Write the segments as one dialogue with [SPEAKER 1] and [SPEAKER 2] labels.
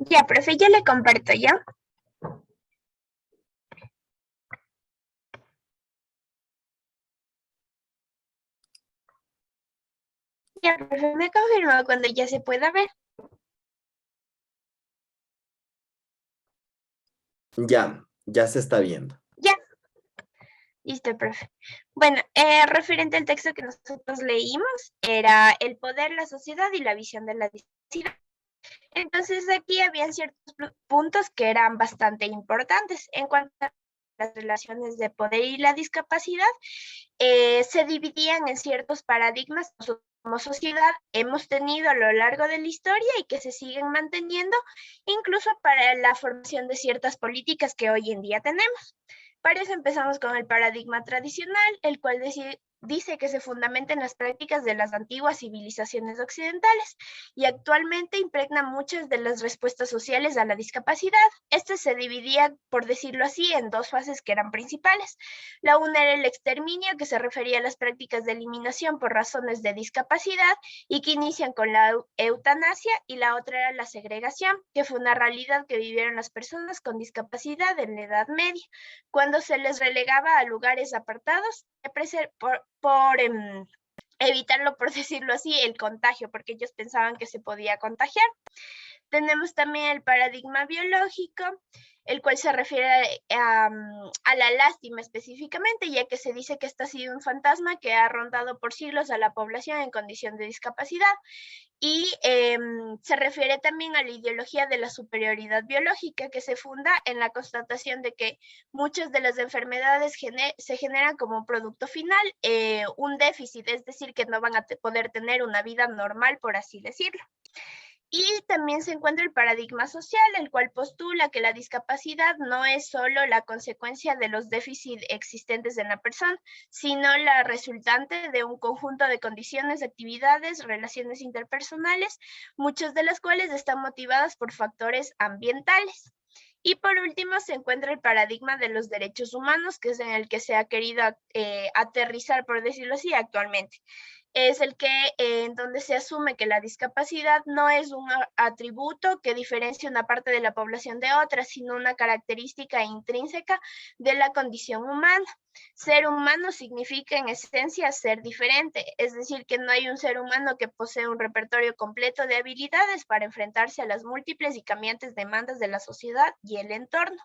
[SPEAKER 1] Ya, profe, ya le comparto ya. Ya, profe, me confirmó cuando ya se pueda ver.
[SPEAKER 2] Ya se está viendo.
[SPEAKER 1] Ya, listo, profe. Bueno, referente al texto que nosotros leímos, era el poder, la sociedad y la visión de la discapacidad. Entonces aquí habían ciertos puntos que eran bastante importantes en cuanto a las relaciones de poder y la discapacidad. Se dividían en ciertos paradigmas que nosotros como sociedad hemos tenido a lo largo de la historia y que se siguen manteniendo, incluso para la formación de ciertas políticas que hoy en día tenemos. Para eso empezamos con el paradigma tradicional, el cual dice que se fundamenta en las prácticas de las antiguas civilizaciones occidentales y actualmente impregna muchas de las respuestas sociales a la discapacidad. Este se dividía, por decirlo así, en dos fases que eran principales. La una era el exterminio, que se refería a las prácticas de eliminación por razones de discapacidad y que inician con la eutanasia, y la otra era la segregación, que fue una realidad que vivieron las personas con discapacidad en la Edad Media, cuando se les relegaba a lugares apartados por evitarlo, por decirlo así, el contagio, porque ellos pensaban que se podía contagiar. Tenemos también el paradigma biológico, el cual se refiere a la lástima específicamente, ya que se dice que este ha sido un fantasma que ha rondado por siglos a la población en condición de discapacidad. Y se refiere también a la ideología de la superioridad biológica, que se funda en la constatación de que muchas de las enfermedades se generan como producto final un déficit, es decir, que no van a poder tener una vida normal, por así decirlo. Y también se encuentra el paradigma social, el cual postula que la discapacidad no es solo la consecuencia de los déficits existentes en la persona, sino la resultante de un conjunto de condiciones, actividades, relaciones interpersonales, muchas de las cuales están motivadas por factores ambientales. Y por último se encuentra el paradigma de los derechos humanos, que es en el que se ha querido aterrizar, por decirlo así, actualmente. Es el que en donde se asume que la discapacidad no es un atributo que diferencia una parte de la población de otra, sino una característica intrínseca de la condición humana. Ser humano significa en esencia ser diferente, es decir, que no hay un ser humano que posee un repertorio completo de habilidades para enfrentarse a las múltiples y cambiantes demandas de la sociedad y el entorno.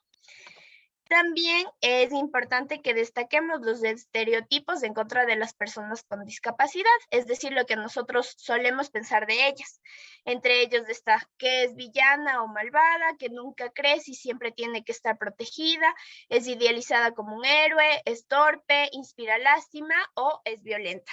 [SPEAKER 1] También es importante que destaquemos los estereotipos en contra de las personas con discapacidad, es decir, lo que nosotros solemos pensar de ellas. Entre ellos está que es villana o malvada, que nunca crece y siempre tiene que estar protegida, es idealizada como un héroe, es torpe, inspira lástima o es violenta.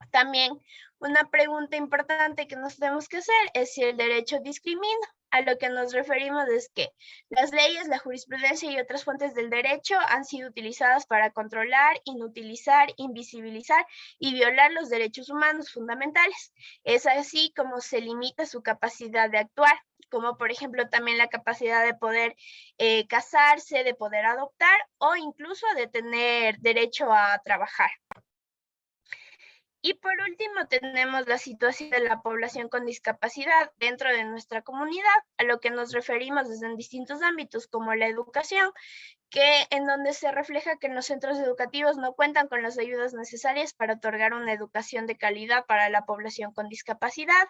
[SPEAKER 1] También una pregunta importante que nos tenemos que hacer es si el derecho discrimina. A lo que nos referimos es que las leyes, la jurisprudencia y otras fuentes del derecho han sido utilizadas para controlar, inutilizar, invisibilizar y violar los derechos humanos fundamentales. Es así como se limita su capacidad de actuar, como por ejemplo también la capacidad de poder casarse, de poder adoptar o incluso de tener derecho a trabajar. Y por último, tenemos la situación de la población con discapacidad dentro de nuestra comunidad, a lo que nos referimos desde en distintos ámbitos, como la educación, que en donde se refleja que los centros educativos no cuentan con las ayudas necesarias para otorgar una educación de calidad para la población con discapacidad,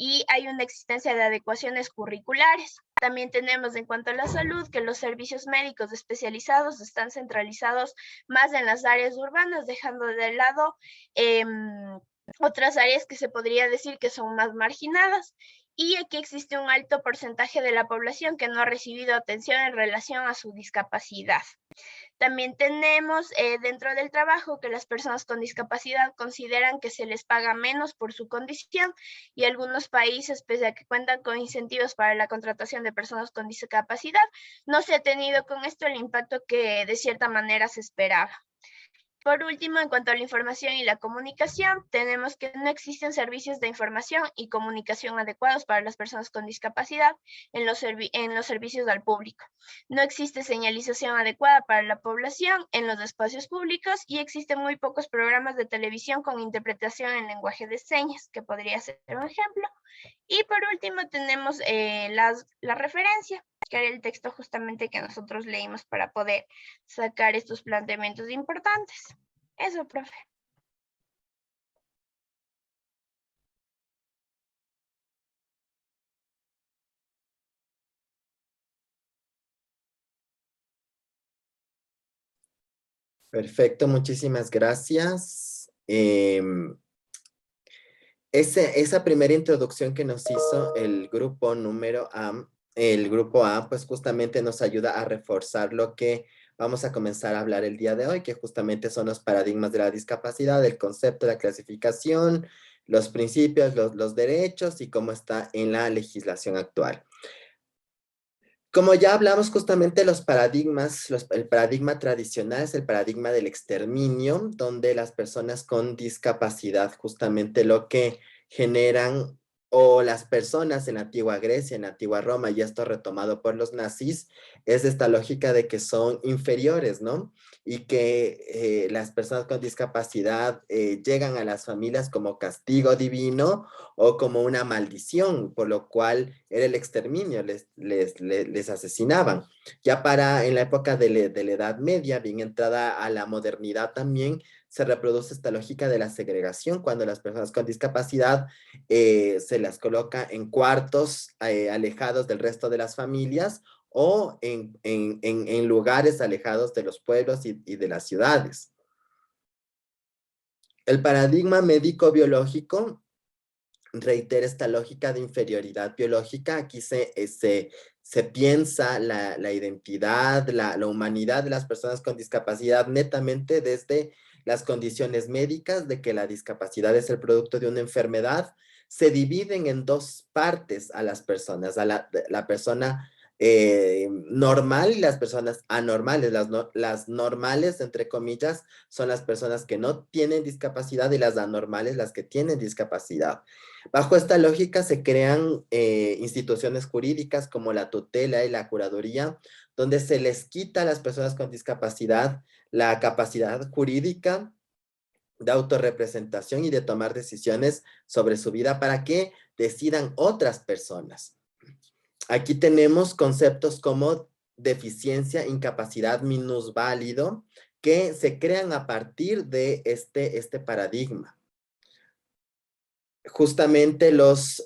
[SPEAKER 1] y hay una existencia de adecuaciones curriculares. También tenemos en cuanto a la salud que los servicios médicos especializados están centralizados más en las áreas urbanas, dejando de lado eh, otras áreas que se podría decir que son más marginadas. Y aquí existe un alto porcentaje de la población que no ha recibido atención en relación a su discapacidad. También tenemos dentro del trabajo que las personas con discapacidad consideran que se les paga menos por su condición, y algunos países, pese a que cuentan con incentivos para la contratación de personas con discapacidad, no se ha tenido con esto el impacto que de cierta manera se esperaba. Por último, en cuanto a la información y la comunicación, tenemos que no existen servicios de información y comunicación adecuados para las personas con discapacidad en los servicios al público. No existe señalización adecuada para la población en los espacios públicos y existen muy pocos programas de televisión con interpretación en lenguaje de señas, que podría ser un ejemplo. Y por último tenemos la referencia, que era el texto justamente que nosotros leímos para poder sacar estos planteamientos importantes. Eso, profe.
[SPEAKER 2] Perfecto, muchísimas gracias. Esa primera introducción que nos hizo el grupo número A, el grupo A, pues justamente nos ayuda a reforzar lo que vamos a comenzar a hablar el día de hoy, que justamente son los paradigmas de la discapacidad, el concepto, la clasificación, los principios, los derechos y cómo está en la legislación actual. Como ya hablamos justamente de los paradigmas, el paradigma tradicional es el paradigma del exterminio, donde las personas con discapacidad justamente lo que generan, o las personas en la antigua Grecia, en la antigua Roma, y esto retomado por los nazis, es esta lógica de que son inferiores, ¿no? Y que las personas con discapacidad llegan a las familias como castigo divino o como una maldición, por lo cual era el exterminio, les asesinaban. Ya en la época de la Edad Media, bien entrada a la modernidad también, se reproduce esta lógica de la segregación, cuando las personas con discapacidad se las coloca en cuartos alejados del resto de las familias o en lugares alejados de los pueblos y de las ciudades. El paradigma médico-biológico reitera esta lógica de inferioridad biológica. Aquí se piensa la identidad, la humanidad de las personas con discapacidad netamente desde las condiciones médicas, de que la discapacidad es el producto de una enfermedad. Se dividen en dos partes a las personas, a la persona normal y las personas anormales. Las normales, entre comillas, son las personas que no tienen discapacidad, y las anormales las que tienen discapacidad. Bajo esta lógica se crean instituciones jurídicas como la tutela y la curaduría, donde se les quita a las personas con discapacidad la capacidad jurídica de autorrepresentación y de tomar decisiones sobre su vida para que decidan otras personas. Aquí tenemos conceptos como deficiencia, incapacidad, minusválido, que se crean a partir de este paradigma. Justamente los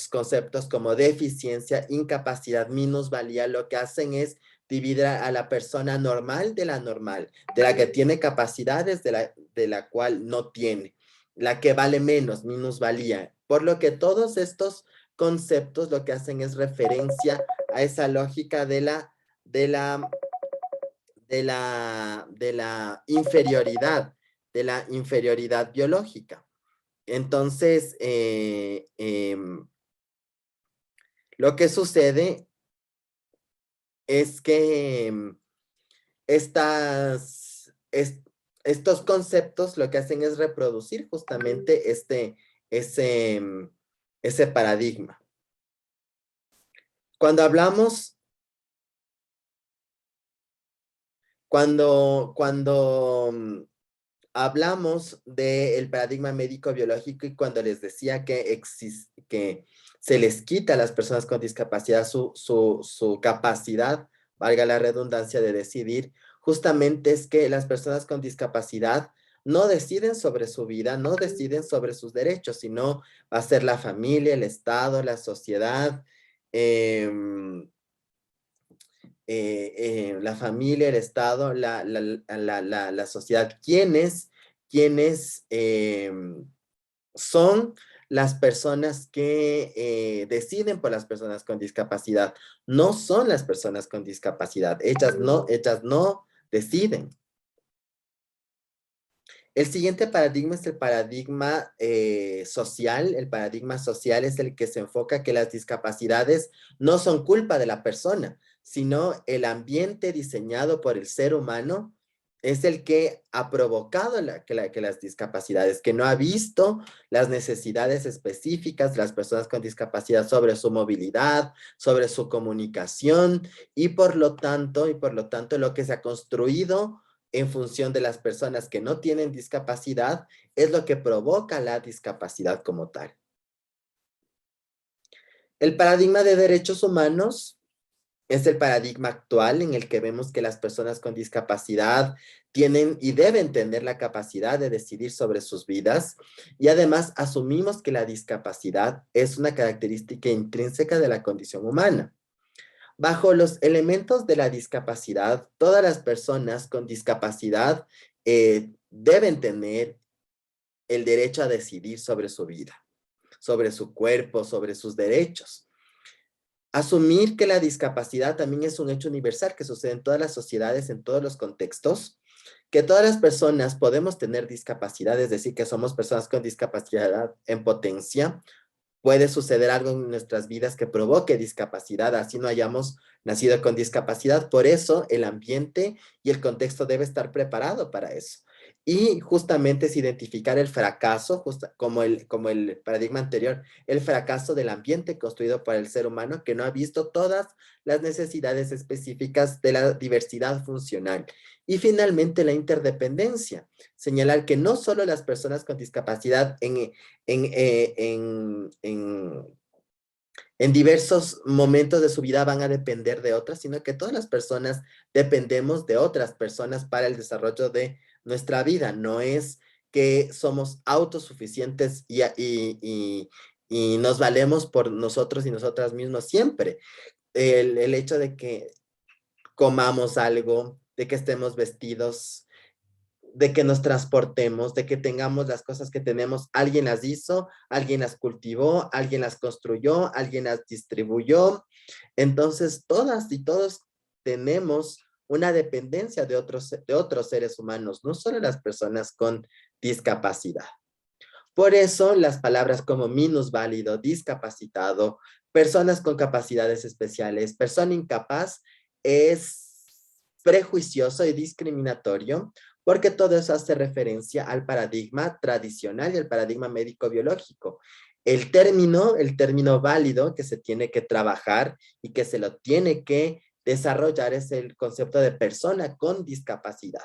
[SPEAKER 2] conceptos como deficiencia, incapacidad, minusvalía, lo que hacen es dividir a la persona normal de la normal, de la que tiene capacidades de la cual no tiene, la que vale menos, minusvalía. Por lo que todos estos conceptos lo que hacen es referencia a esa lógica de la inferioridad biológica. Entonces, lo que sucede es que estos conceptos lo que hacen es reproducir justamente ese paradigma. Cuando hablamos, hablamos del paradigma médico-biológico, y cuando les decía que se les quita a las personas con discapacidad su capacidad, valga la redundancia, de decidir, justamente es que las personas con discapacidad no deciden sobre su vida, no deciden sobre sus derechos, sino va a ser la familia, el Estado, la sociedad, la familia, el Estado, la sociedad, quienes son las personas que deciden por las personas con discapacidad. No son las personas con discapacidad, ellas no deciden. El siguiente paradigma es el paradigma social. El paradigma social es el que se enfoca que las discapacidades no son culpa de la persona, sino el ambiente diseñado por el ser humano es el que ha provocado que las discapacidades, que no ha visto las necesidades específicas de las personas con discapacidad sobre su movilidad, sobre su comunicación, y por lo tanto, lo que se ha construido en función de las personas que no tienen discapacidad es lo que provoca la discapacidad como tal. El paradigma de derechos humanos es el paradigma actual en el que vemos que las personas con discapacidad tienen y deben tener la capacidad de decidir sobre sus vidas, y además asumimos que la discapacidad es una característica intrínseca de la condición humana. Bajo los elementos de la discapacidad, todas las personas con discapacidad deben tener el derecho a decidir sobre su vida, sobre su cuerpo, sobre sus derechos. Asumir que la discapacidad también es un hecho universal que sucede en todas las sociedades, en todos los contextos, que todas las personas podemos tener discapacidad, es decir, que somos personas con discapacidad en potencia. Puede suceder algo en nuestras vidas que provoque discapacidad, así no hayamos nacido con discapacidad. Por eso el ambiente y el contexto debe estar preparado para eso. Y justamente es identificar el fracaso, como el paradigma anterior, el fracaso del ambiente construido por el ser humano que no ha visto todas las necesidades específicas de la diversidad funcional. Y finalmente la interdependencia, señalar que no solo las personas con discapacidad en diversos momentos de su vida van a depender de otras, sino que todas las personas dependemos de otras personas para el desarrollo de nuestra vida. No es que somos autosuficientes y nos valemos por nosotros y nosotras mismos siempre. El hecho de que comamos algo, de que estemos vestidos, de que nos transportemos, de que tengamos las cosas que tenemos. Alguien las hizo, alguien las cultivó, alguien las construyó, alguien las distribuyó. Entonces, todas y todos tenemos una dependencia de otros seres humanos, no solo las personas con discapacidad. Por eso, las palabras como minusválido, discapacitado, personas con capacidades especiales, persona incapaz, es prejuicioso y discriminatorio, porque todo eso hace referencia al paradigma tradicional y al paradigma médico-biológico. El término válido que se tiene que trabajar y que se lo tiene que desarrollar es el concepto de persona con discapacidad,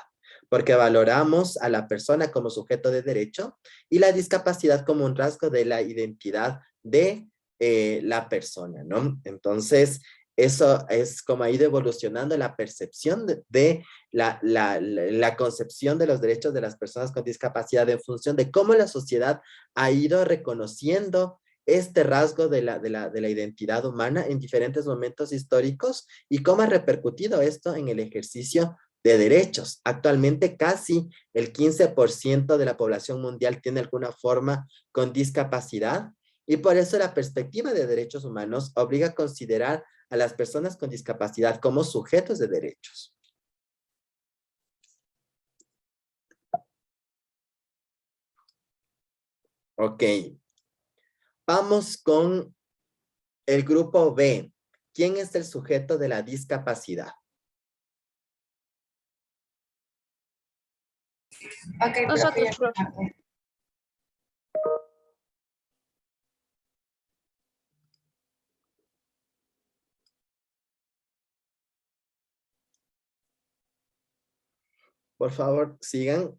[SPEAKER 2] porque valoramos a la persona como sujeto de derecho y la discapacidad como un rasgo de la identidad de la persona, ¿no? Entonces, eso es como ha ido evolucionando la percepción de la concepción de los derechos de las personas con discapacidad en función de cómo la sociedad ha ido reconociendo este rasgo de la identidad humana en diferentes momentos históricos y cómo ha repercutido esto en el ejercicio de derechos. Actualmente casi el 15% de la población mundial tiene alguna forma con discapacidad, y por eso la perspectiva de derechos humanos obliga a considerar a las personas con discapacidad como sujetos de derechos. Ok, vamos con el grupo B. ¿Quién es el sujeto de la discapacidad?
[SPEAKER 3] Ok, nosotros, profe.
[SPEAKER 2] Por favor, sigan.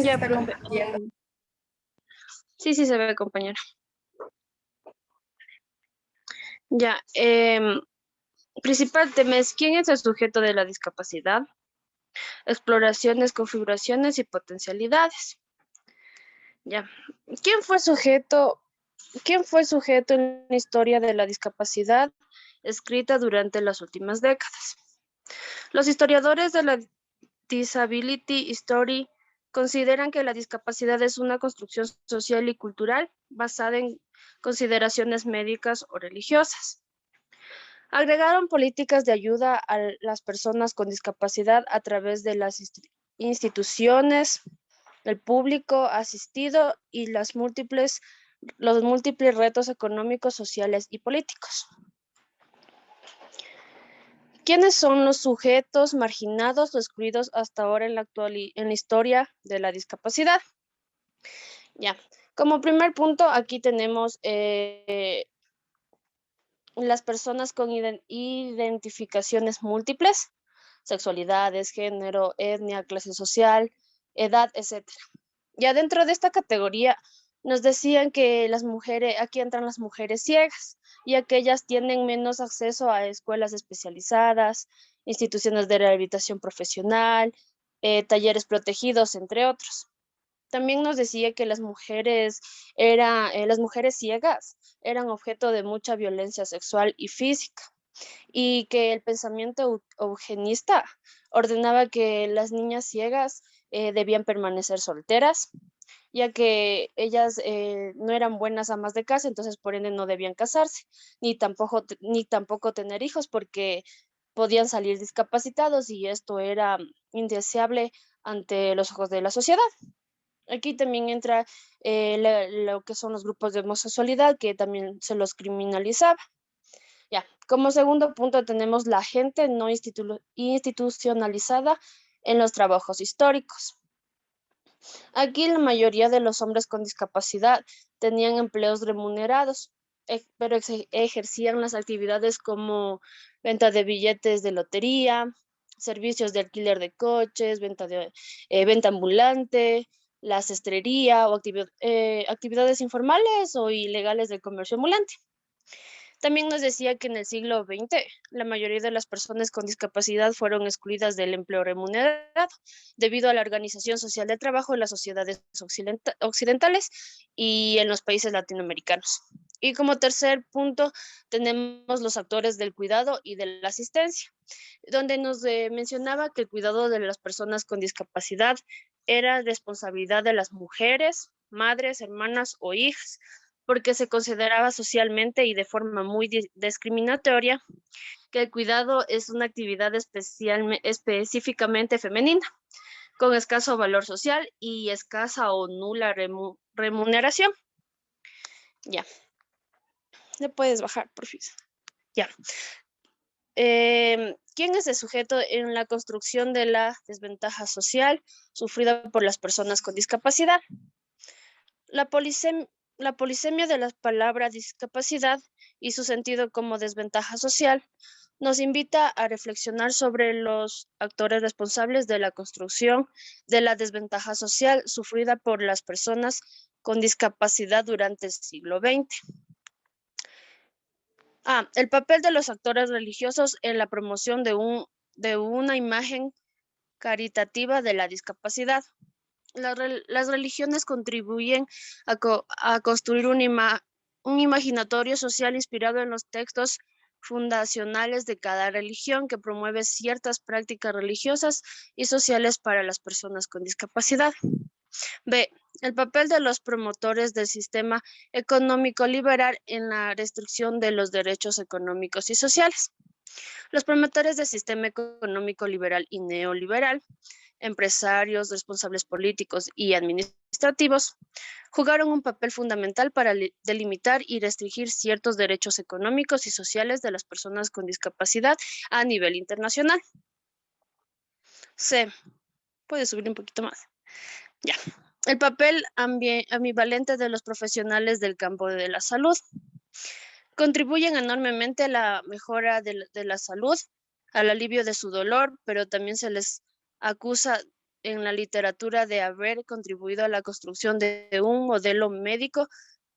[SPEAKER 3] Ya, profe. Sí, sí se ve, compañero. Ya, principal tema es ¿quién es el sujeto de la discapacidad? Exploraciones, configuraciones y potencialidades. Ya, ¿quién fue sujeto en la historia de la discapacidad escrita durante las últimas décadas? Los historiadores de la Disability History consideran que la discapacidad es una construcción social y cultural basada en consideraciones médicas o religiosas. Agregaron políticas de ayuda a las personas con discapacidad a través de las instituciones, el público asistido y los múltiples retos económicos, sociales y políticos. ¿Quiénes son los sujetos marginados o excluidos hasta ahora en la historia de la discapacidad? Ya, como primer punto, aquí tenemos las personas con identificaciones múltiples, sexualidades, género, etnia, clase social, edad, etc. Ya dentro de esta categoría nos decían que las mujeres, aquí entran las mujeres ciegas, ya que ellas tienen menos acceso a escuelas especializadas, instituciones de rehabilitación profesional, talleres protegidos, entre otros. También nos decía que las mujeres ciegas eran objeto de mucha violencia sexual y física, y que el pensamiento eugenista ordenaba que las niñas ciegas debían permanecer solteras, ya que ellas no eran buenas amas de casa, entonces por ende no debían casarse, ni tampoco tener hijos, porque podían salir discapacitados y esto era indeseable ante los ojos de la sociedad. Aquí también entra lo que son los grupos de homosexualidad, que también se los criminalizaba. Ya, como segundo punto tenemos la gente no institucionalizada en los trabajos históricos. Aquí la mayoría de los hombres con discapacidad tenían empleos remunerados, pero ejercían las actividades como venta de billetes de lotería, servicios de alquiler de coches, venta ambulante, la cestrería o actividades informales o ilegales del comercio ambulante. También nos decía que en el siglo XX la mayoría de las personas con discapacidad fueron excluidas del empleo remunerado debido a la organización social del trabajo en las sociedades occidentales y en los países latinoamericanos. Y como tercer punto tenemos los actores del cuidado y de la asistencia, donde nos mencionaba que el cuidado de las personas con discapacidad era responsabilidad de las mujeres, madres, hermanas o hijas, porque se consideraba socialmente y de forma muy discriminatoria que el cuidado es una actividad específicamente femenina, con escaso valor social y escasa o nula remuneración. Ya. Le puedes bajar, por fin. Ya. ¿Quién es el sujeto en la construcción de la desventaja social sufrida por las personas con discapacidad? La polisemia de la palabra discapacidad y su sentido como desventaja social nos invita a reflexionar sobre los actores responsables de la construcción de la desventaja social sufrida por las personas con discapacidad durante el siglo XX. El papel de los actores religiosos en la promoción de una imagen caritativa de la discapacidad. Las religiones contribuyen a construir un imaginatorio social inspirado en los textos fundacionales de cada religión, que promueve ciertas prácticas religiosas y sociales para las personas con discapacidad. B. El papel de los promotores del sistema económico liberal en la restricción de los derechos económicos y sociales. Los promotores del sistema económico liberal y neoliberal, empresarios, responsables políticos y administrativos, jugaron un papel fundamental para delimitar y restringir ciertos derechos económicos y sociales de las personas con discapacidad a nivel internacional. C. Puede subir un poquito más. Ya. El papel ambivalente de los profesionales del campo de la salud. Contribuyen enormemente a la mejora de la salud, al alivio de su dolor, pero también se les acusa en la literatura de haber contribuido a la construcción de un modelo médico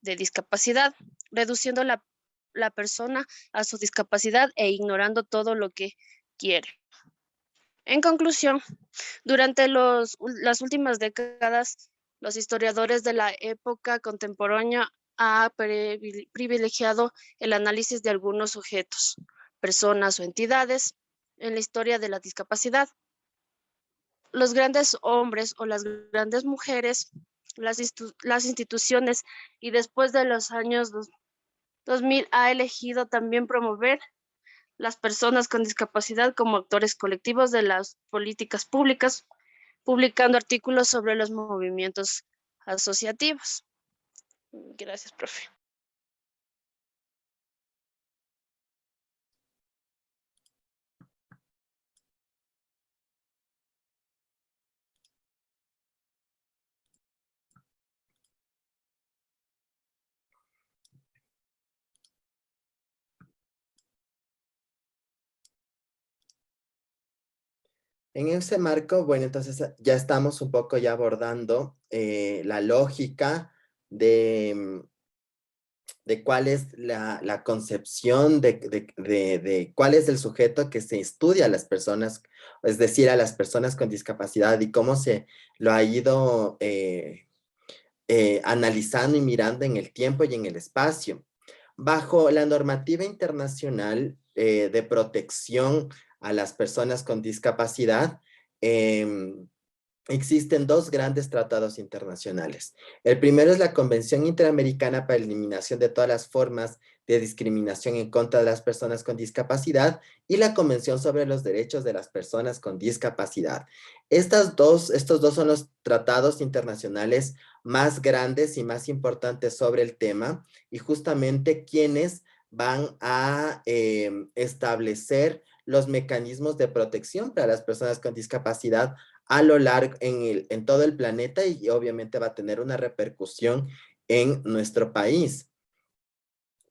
[SPEAKER 3] de discapacidad, reduciendo la persona a su discapacidad e ignorando todo lo que quiere. En conclusión, durante las últimas décadas, los historiadores de la época contemporánea han privilegiado el análisis de algunos sujetos, personas o entidades en la historia de la discapacidad. Los grandes hombres o las grandes mujeres, las instituciones y después de los años 2000 ha elegido también promover las personas con discapacidad como actores colectivos de las políticas públicas publicando artículos sobre los movimientos asociativos. Gracias, profe.
[SPEAKER 2] En ese marco, bueno, entonces ya estamos un poco ya abordando la lógica de cuál es la concepción de cuál es el sujeto que se estudia a las personas, es decir, a las personas con discapacidad y cómo se lo ha ido analizando y mirando en el tiempo y en el espacio. Bajo la normativa internacional de protección a las personas con discapacidad, existen dos grandes tratados internacionales. El primero es la Convención Interamericana para la Eliminación de todas las formas de discriminación en contra de las personas con discapacidad y la Convención sobre los Derechos de las Personas con Discapacidad. Estos dos son los tratados internacionales más grandes y más importantes sobre el tema y justamente quienes van a establecer los mecanismos de protección para las personas con discapacidad a lo largo, en todo el planeta y obviamente va a tener una repercusión en nuestro país.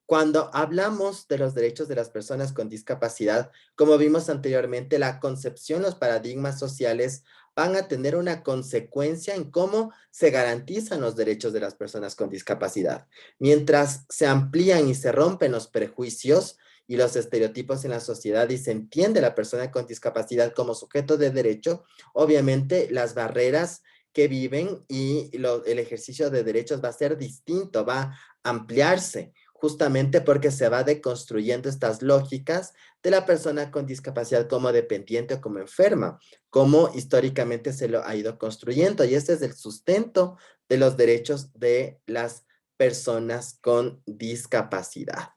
[SPEAKER 2] Cuando hablamos de los derechos de las personas con discapacidad, como vimos anteriormente, la concepción, los paradigmas sociales van a tener una consecuencia en cómo se garantizan los derechos de las personas con discapacidad. Mientras se amplían y se rompen los prejuicios y los estereotipos en la sociedad y se entiende a la persona con discapacidad como sujeto de derecho, obviamente las barreras que viven y el ejercicio de derechos va a ser distinto, va a ampliarse justamente porque se va deconstruyendo estas lógicas de la persona con discapacidad como dependiente o como enferma, como históricamente se lo ha ido construyendo. Y este es el sustento de los derechos de las personas con discapacidad.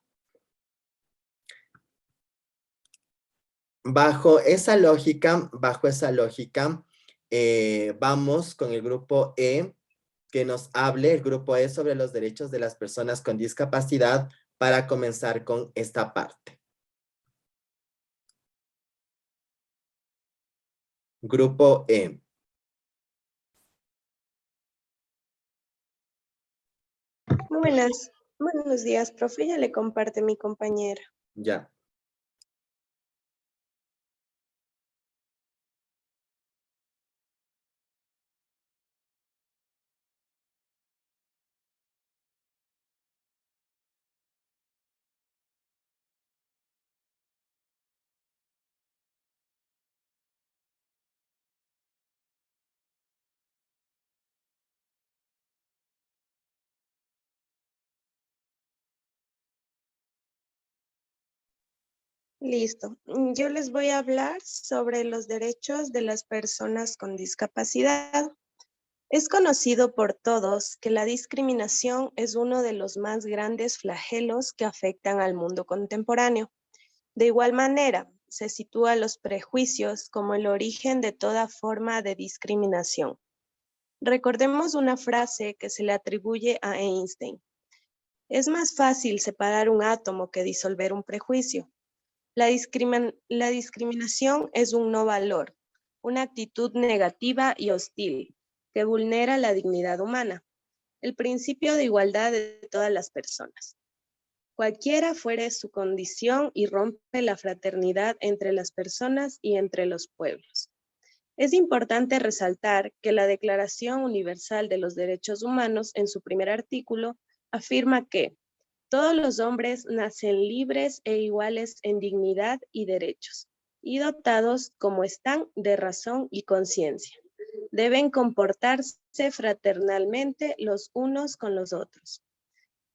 [SPEAKER 2] Bajo esa lógica, vamos con el grupo E, que nos hable el grupo E sobre los derechos de las personas con discapacidad para comenzar con esta parte. Grupo E.
[SPEAKER 4] Muy buenos días, profe. Ya le comparte mi compañera.
[SPEAKER 2] Ya.
[SPEAKER 4] Listo. Yo les voy a hablar sobre los derechos de las personas con discapacidad. Es conocido por todos que la discriminación es uno de los más grandes flagelos que afectan al mundo contemporáneo. De igual manera, se sitúa los prejuicios como el origen de toda forma de discriminación. Recordemos una frase que se le atribuye a Einstein. Es más fácil separar un átomo que disolver un prejuicio. La discriminación es un no valor, una actitud negativa y hostil que vulnera la dignidad humana, el principio de igualdad de todas las personas. Cualquiera fuere su condición y rompe la fraternidad entre las personas y entre los pueblos. Es importante resaltar que la Declaración Universal de los Derechos Humanos, en su primer artículo, afirma que todos los hombres nacen libres e iguales en dignidad y derechos, y dotados como están de razón y conciencia. Deben comportarse fraternalmente los unos con los otros.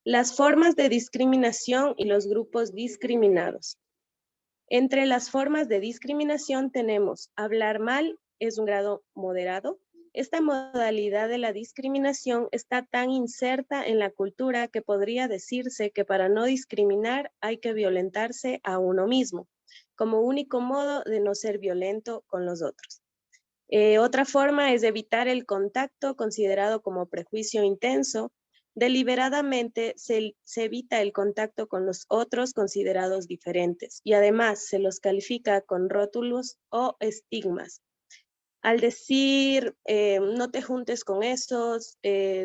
[SPEAKER 4] Las formas de discriminación y los grupos discriminados. Entre las formas de discriminación tenemos hablar mal, es un grado moderado. Esta modalidad de la discriminación está tan inserta en la cultura que podría decirse que para no discriminar hay que violentarse a uno mismo, como único modo de no ser violento con los otros. Otra forma es evitar el contacto considerado como prejuicio intenso. Deliberadamente se evita el contacto con los otros considerados diferentes y además se los califica con rótulos o estigmas. Al decir no te juntes con esos,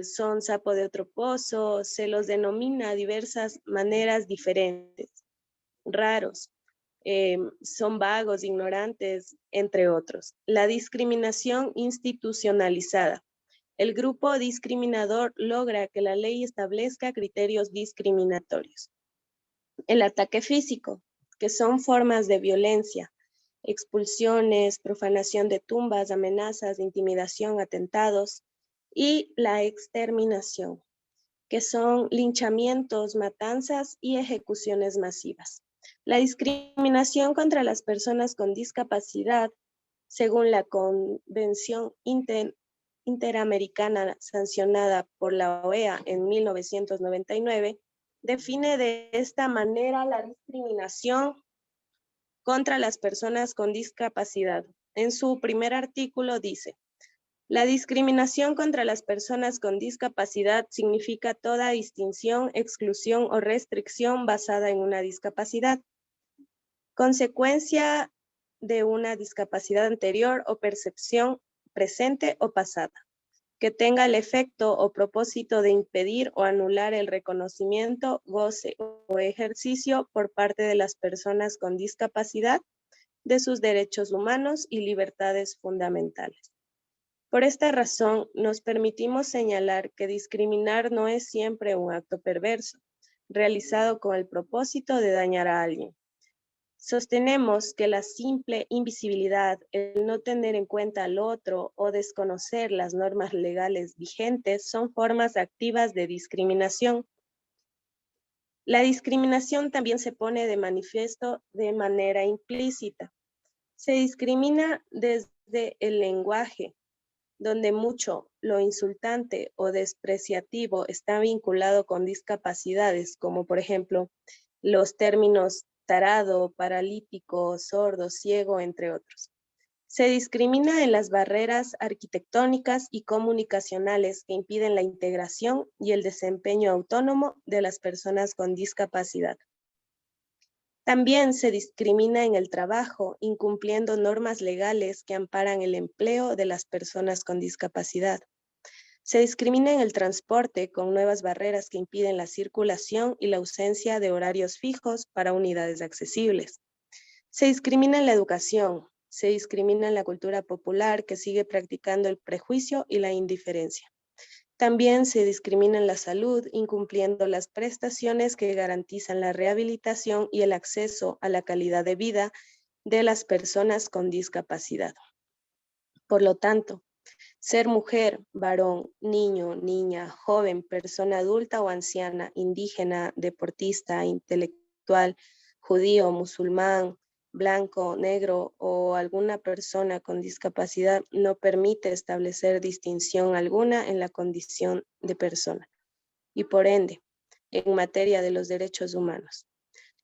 [SPEAKER 4] son sapo de otro pozo, se los denomina de diversas maneras diferentes, raros, son vagos, ignorantes, entre otros. La discriminación institucionalizada. El grupo discriminador logra que la ley establezca criterios discriminatorios. El ataque físico, que son formas de violencia, expulsiones, profanación de tumbas, amenazas, intimidación, atentados, y la exterminación, que son linchamientos, matanzas y ejecuciones masivas. La discriminación contra las personas con discapacidad, según la Convención Interamericana sancionada por la OEA en 1999, define de esta manera la discriminación contra las personas con discapacidad. En su primer artículo dice: la discriminación contra las personas con discapacidad significa toda distinción, exclusión o restricción basada en una discapacidad, consecuencia de una discapacidad anterior o percepción presente o pasada, que tenga el efecto o propósito de impedir o anular el reconocimiento, goce o ejercicio por parte de las personas con discapacidad de sus derechos humanos y libertades fundamentales. Por esta razón, nos permitimos señalar que discriminar no es siempre un acto perverso, realizado con el propósito de dañar a alguien. Sostenemos que la simple invisibilidad, el no tener en cuenta al otro o desconocer las normas legales vigentes son formas activas de discriminación. La discriminación también se pone de manifiesto de manera implícita. Se discrimina desde el lenguaje, donde mucho lo insultante o despreciativo está vinculado con discapacidades, como por ejemplo los términos tarado, paralítico, sordo, ciego, entre otros. Se discrimina en las barreras arquitectónicas y comunicacionales que impiden la integración y el desempeño autónomo de las personas con discapacidad. También se discrimina en el trabajo, incumpliendo normas legales que amparan el empleo de las personas con discapacidad. Se discrimina en el transporte con nuevas barreras que impiden la circulación y la ausencia de horarios fijos para unidades accesibles. Se discrimina en la educación, se discrimina en la cultura popular que sigue practicando el prejuicio y la indiferencia. También se discrimina en la salud, incumpliendo las prestaciones que garantizan la rehabilitación y el acceso a la calidad de vida de las personas con discapacidad. Por lo tanto, ser mujer, varón, niño, niña, joven, persona adulta o anciana, indígena, deportista, intelectual, judío, musulmán, blanco, negro o alguna persona con discapacidad no permite establecer distinción alguna en la condición de persona y por ende en materia de los derechos humanos.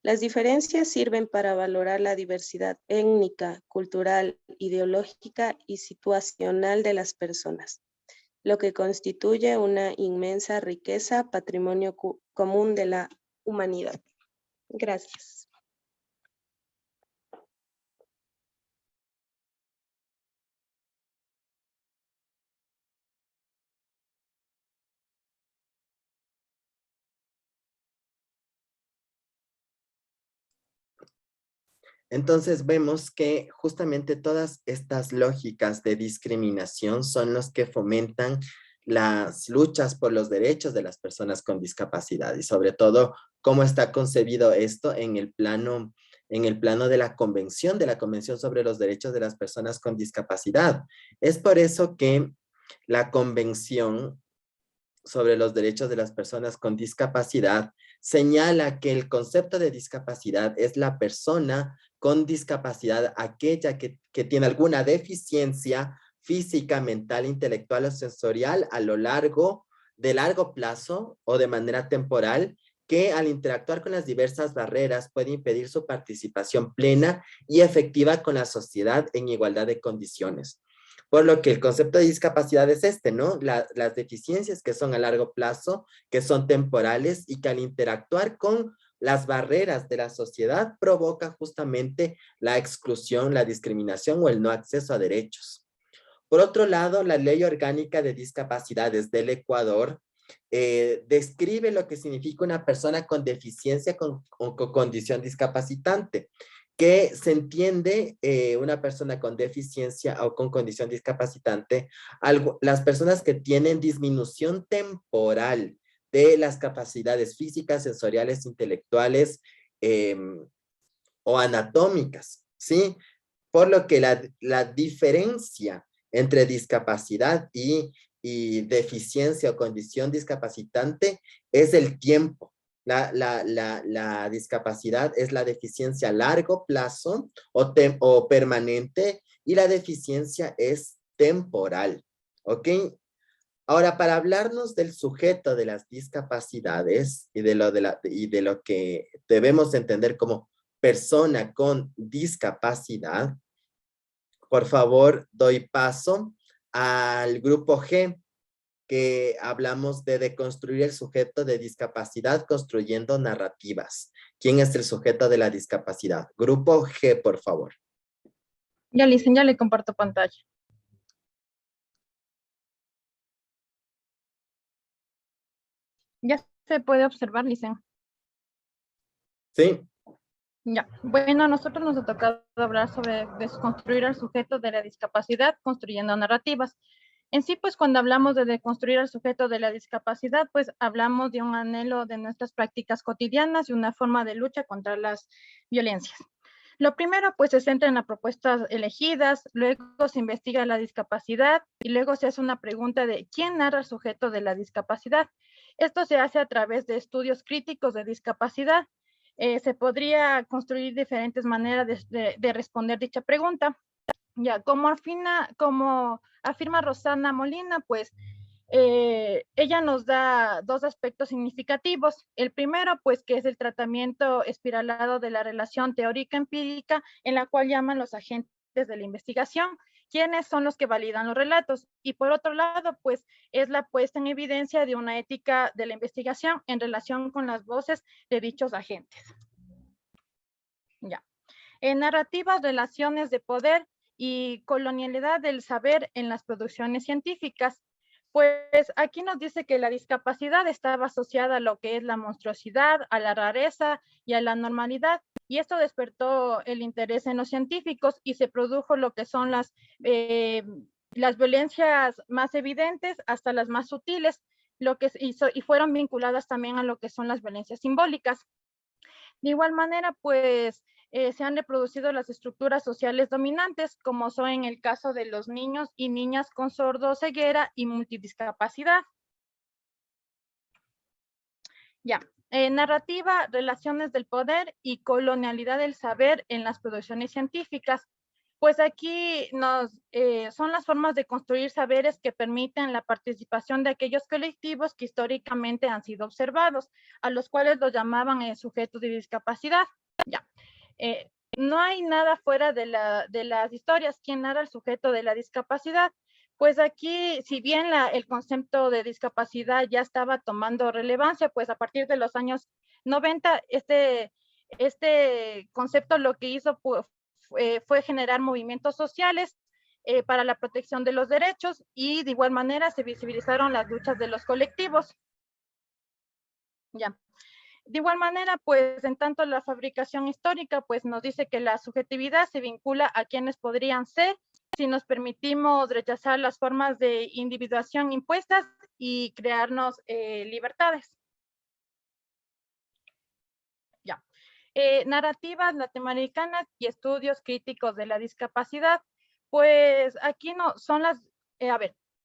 [SPEAKER 4] Las diferencias sirven para valorar la diversidad étnica, cultural, ideológica y situacional de las personas, lo que constituye una inmensa riqueza, patrimonio común de la humanidad. Gracias.
[SPEAKER 2] Entonces vemos que justamente todas estas lógicas de discriminación son los que fomentan las luchas por los derechos de las personas con discapacidad y sobre todo cómo está concebido esto en el plano de la Convención sobre los Derechos de las Personas con Discapacidad. Es por eso que la Convención sobre los Derechos de las Personas con Discapacidad señala que el concepto de discapacidad es la persona con discapacidad, aquella que tiene alguna deficiencia física, mental, intelectual o sensorial de largo plazo o de manera temporal, que al interactuar con las diversas barreras puede impedir su participación plena y efectiva con la sociedad en igualdad de condiciones. Por lo que el concepto de discapacidad es este, ¿no? Las deficiencias que son a largo plazo, que son temporales y que al interactuar con las barreras de la sociedad provoca justamente la exclusión, la discriminación o el no acceso a derechos. Por otro lado, la Ley Orgánica de Discapacidades del Ecuador describe lo que significa una persona con deficiencia o con condición discapacitante, que se entiende una persona con deficiencia o con condición discapacitante, las personas que tienen disminución temporal de las capacidades físicas, sensoriales, intelectuales o anatómicas, ¿sí? Por lo que la diferencia entre discapacidad y deficiencia o condición discapacitante es el tiempo. La discapacidad es la deficiencia a largo plazo o permanente y la deficiencia es temporal, ¿ok? Ahora, para hablarnos del sujeto de las discapacidades y de lo que debemos entender como persona con discapacidad, por favor, doy paso al grupo G, que hablamos de deconstruir el sujeto de discapacidad construyendo narrativas. ¿Quién es el sujeto de la discapacidad? Grupo G, por favor.
[SPEAKER 5] Ya, Licen, ya le comparto pantalla. Ya se puede observar, Licen.
[SPEAKER 2] Sí.
[SPEAKER 5] Ya, bueno, a nosotros nos ha tocado hablar sobre desconstruir al sujeto de la discapacidad construyendo narrativas. En sí, pues cuando hablamos de deconstruir al sujeto de la discapacidad, pues hablamos de un anhelo de nuestras prácticas cotidianas y una forma de lucha contra las violencias. Lo primero, pues se centra en las propuestas elegidas, luego se investiga la discapacidad y luego se hace una pregunta de quién narra el sujeto de la discapacidad. Esto se hace a través de estudios críticos de discapacidad. Se podría construir diferentes maneras de responder dicha pregunta. Ya, como afirma Rosana Molina, pues ella nos da dos aspectos significativos. El primero, pues, que es el tratamiento espiralado de la relación teórica-empírica, en la cual llaman los agentes de la investigación, quiénes son los que validan los relatos. Y por otro lado, pues, es la puesta en evidencia de una ética de la investigación en relación con las voces de dichos agentes. Ya. En narrativas, relaciones de poder y colonialidad del saber en las producciones científicas. Pues aquí nos dice que la discapacidad estaba asociada a lo que es la monstruosidad, a la rareza y a la normalidad. Y esto despertó el interés en los científicos y se produjo lo que son las violencias más evidentes hasta las más sutiles, lo que hizo, y fueron vinculadas también a lo que son las violencias simbólicas. De igual manera, pues se han reproducido las estructuras sociales dominantes, como son en el caso de los niños y niñas con sordoceguera y multidiscapacidad. Ya, narrativa, relaciones del poder y colonialidad del saber en las producciones científicas. Pues aquí son las formas de construir saberes que permiten la participación de aquellos colectivos que históricamente han sido observados, a los cuales los llamaban sujetos de discapacidad. Ya. No hay nada fuera de las historias. ¿Quién narra el sujeto de la discapacidad? Pues aquí, si bien el concepto de discapacidad ya estaba tomando relevancia, pues a partir de los años 90, este concepto lo que hizo fue generar movimientos sociales para la protección de los derechos y de igual manera se visibilizaron las luchas de los colectivos. Ya. De igual manera, pues en tanto la fabricación histórica, pues nos dice que la subjetividad se vincula a quienes podrían ser si nos permitimos rechazar las formas de individuación impuestas y crearnos libertades. Ya. Narrativas latinoamericanas y estudios críticos de la discapacidad. Pues aquí no son las,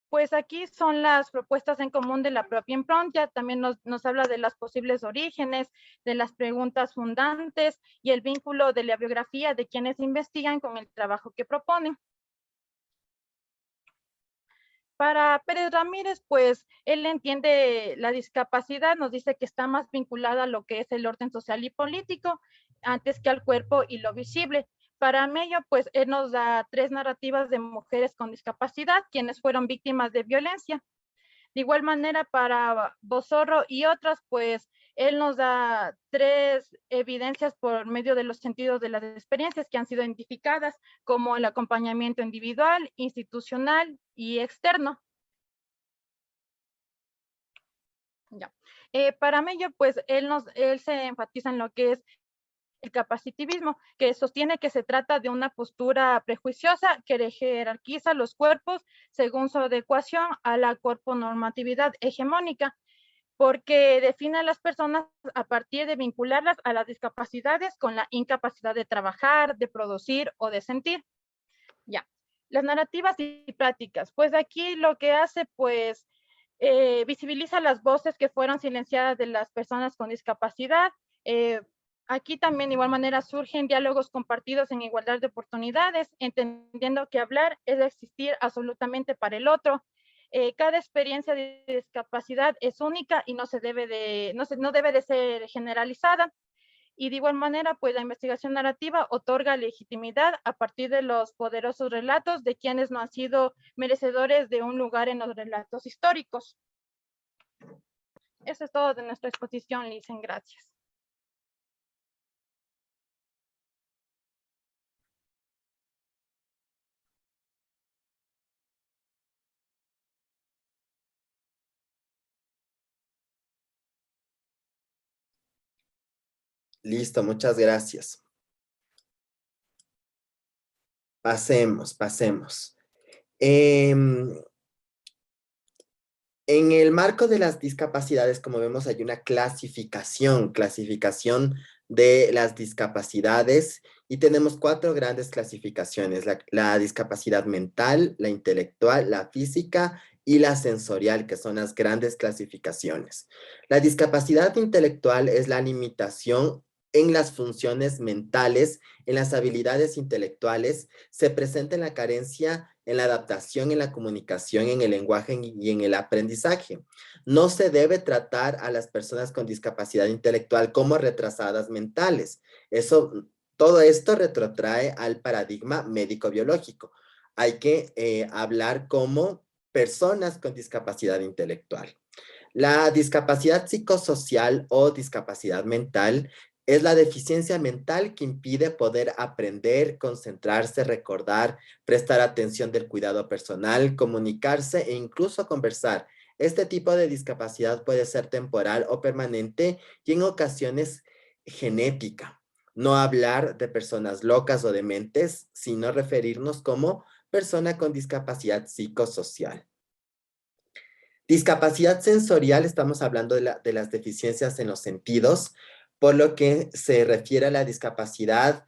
[SPEAKER 5] pues aquí son las propuestas en común de la propia impronta, también nos habla de los posibles orígenes, de las preguntas fundantes y el vínculo de la biografía de quienes investigan con el trabajo que proponen. Para Pérez Ramírez, pues él entiende la discapacidad, nos dice que está más vinculada a lo que es el orden social y político antes que al cuerpo y lo visible. Para ello, pues, él nos da 3 narrativas de mujeres con discapacidad, quienes fueron víctimas de violencia. De igual manera, para Bozorro y otras, pues, él nos da 3 evidencias por medio de los sentidos de las experiencias que han sido identificadas, como el acompañamiento individual, institucional y externo. Ya. Para ello, pues, él se enfatiza en lo que es el capacitivismo, que sostiene que se trata de una postura prejuiciosa que jerarquiza los cuerpos según su adecuación a la corponormatividad hegemónica, porque define a las personas a partir de vincularlas a las discapacidades con la incapacidad de trabajar, de producir o de sentir. Ya. Las narrativas y prácticas, pues aquí lo que hace, pues, visibiliza las voces que fueron silenciadas de las personas con discapacidad. Aquí también de igual manera surgen diálogos compartidos en igualdad de oportunidades, entendiendo que hablar es existir absolutamente para el otro. Cada experiencia de discapacidad es única y no debe de ser generalizada. Y de igual manera, pues la investigación narrativa otorga legitimidad a partir de los poderosos relatos de quienes no han sido merecedores de un lugar en los relatos históricos. Eso es todo de nuestra exposición, Lisen. Gracias.
[SPEAKER 2] Listo, muchas gracias. Pasemos. En el marco de las discapacidades, como vemos, hay una clasificación de las discapacidades y tenemos 4 grandes clasificaciones: la discapacidad mental, la intelectual, la física y la sensorial, que son las grandes clasificaciones. La discapacidad intelectual es la limitación en las funciones mentales, en las habilidades intelectuales, se presenta en la carencia en la adaptación, en la comunicación, en el lenguaje y en el aprendizaje. No se debe tratar a las personas con discapacidad intelectual como retrasadas mentales. Todo esto retrotrae al paradigma médico-biológico. Hay que hablar como personas con discapacidad intelectual. La discapacidad psicosocial o discapacidad mental es la deficiencia mental que impide poder aprender, concentrarse, recordar, prestar atención del cuidado personal, comunicarse e incluso conversar. Este tipo de discapacidad puede ser temporal o permanente y en ocasiones genética. No hablar de personas locas o dementes, sino referirnos como persona con discapacidad psicosocial. Discapacidad sensorial, estamos hablando de las deficiencias en los sentidos, por lo que se refiere a la discapacidad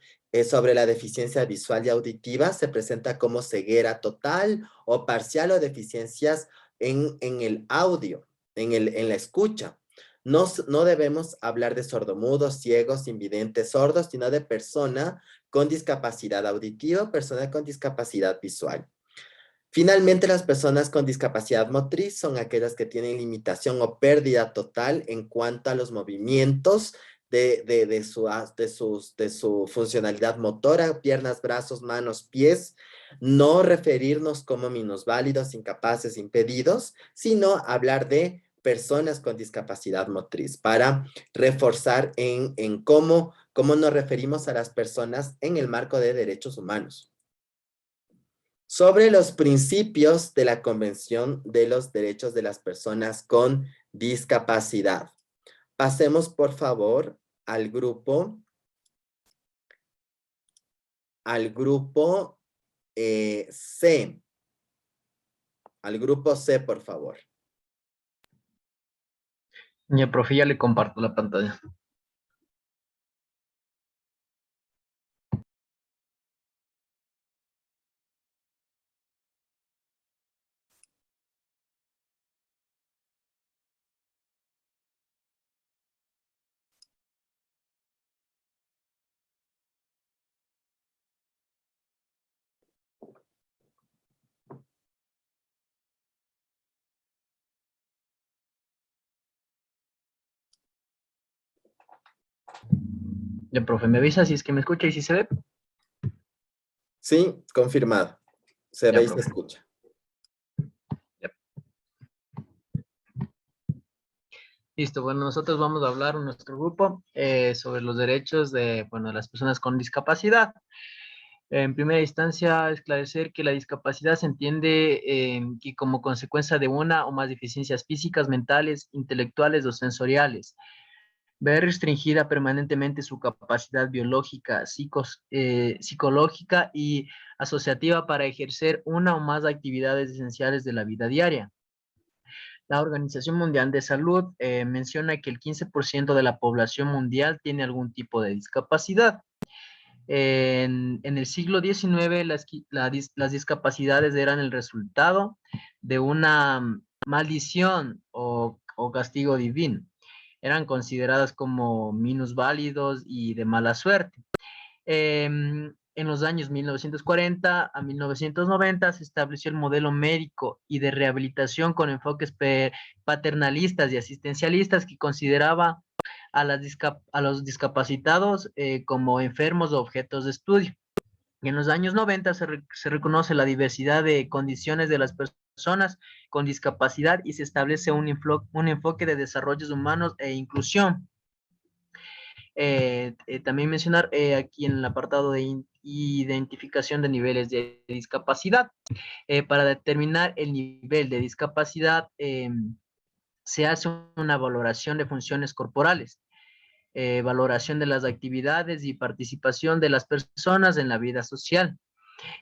[SPEAKER 2] sobre la deficiencia visual y auditiva, se presenta como ceguera total o parcial o deficiencias en el audio, en la escucha. No debemos hablar de sordomudos, ciegos, invidentes, sordos, sino de persona con discapacidad auditiva, persona con discapacidad visual. Finalmente, las personas con discapacidad motriz son aquellas que tienen limitación o pérdida total en cuanto a los movimientos de su funcionalidad motora, piernas, brazos, manos, pies. No referirnos como minusválidos, incapaces, impedidos, sino hablar de personas con discapacidad motriz para reforzar en cómo nos referimos a las personas en el marco de derechos humanos. Sobre los principios de la Convención de los Derechos de las Personas con Discapacidad. Pasemos, por favor, al grupo C. Al grupo C, por favor.
[SPEAKER 6] Ya, profe, ya le comparto la pantalla. Ya, profe, me avisa si es que me escucha y si se ve.
[SPEAKER 2] Sí, confirmado. Se
[SPEAKER 6] Ya,
[SPEAKER 2] ve y se
[SPEAKER 6] profe.
[SPEAKER 2] escucha.
[SPEAKER 6] Listo, bueno, nosotros vamos a hablar en nuestro grupo sobre los derechos de, bueno, de las personas con discapacidad. En primera instancia, esclarecer que la discapacidad se entiende que como consecuencia de una o más deficiencias físicas, mentales, intelectuales o sensoriales, ver restringida permanentemente su capacidad biológica, psicológica y asociativa para ejercer una o más actividades esenciales de la vida diaria. La Organización Mundial de Salud menciona que el 15% de la población mundial tiene algún tipo de discapacidad. En el siglo XIX, las discapacidades eran el resultado de una maldición o castigo divino. Eran consideradas como minusválidos y de mala suerte. En los años 1940 a 1990 se estableció el modelo médico y de rehabilitación con enfoques paternalistas y asistencialistas que consideraba a los discapacitados como enfermos o objetos de estudio. Y en los años 90 se reconoce la diversidad de condiciones de las personas con discapacidad y se establece un enfoque de desarrollos humanos e inclusión. También mencionar aquí en el apartado de identificación de niveles de discapacidad. Para determinar el nivel de discapacidad se hace una valoración de funciones corporales, valoración de las actividades y participación de las personas en la vida social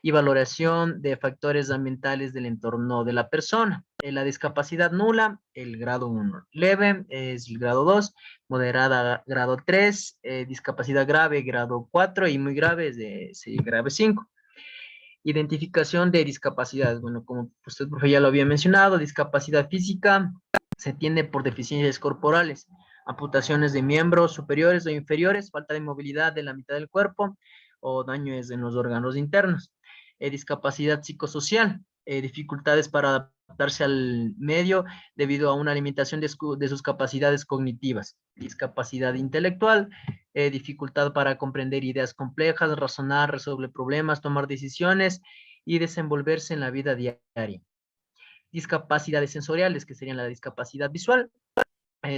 [SPEAKER 6] y valoración de factores ambientales del entorno de la persona. La discapacidad nula, el grado 1. Leve es el grado 2, moderada grado 3, discapacidad grave grado 4 y muy grave es de grave 5. Identificación de discapacidades. Bueno, como usted, profe, ya lo había mencionado, discapacidad física se tiene por deficiencias corporales, amputaciones de miembros superiores o inferiores, falta de movilidad de la mitad del cuerpo o daños en los órganos internos. Discapacidad psicosocial, dificultades para adaptarse al medio debido a una limitación de sus capacidades cognitivas. Discapacidad intelectual, dificultad para comprender ideas complejas, razonar, resolver problemas, tomar decisiones y desenvolverse en la vida diaria. Discapacidades sensoriales, que serían la discapacidad visual,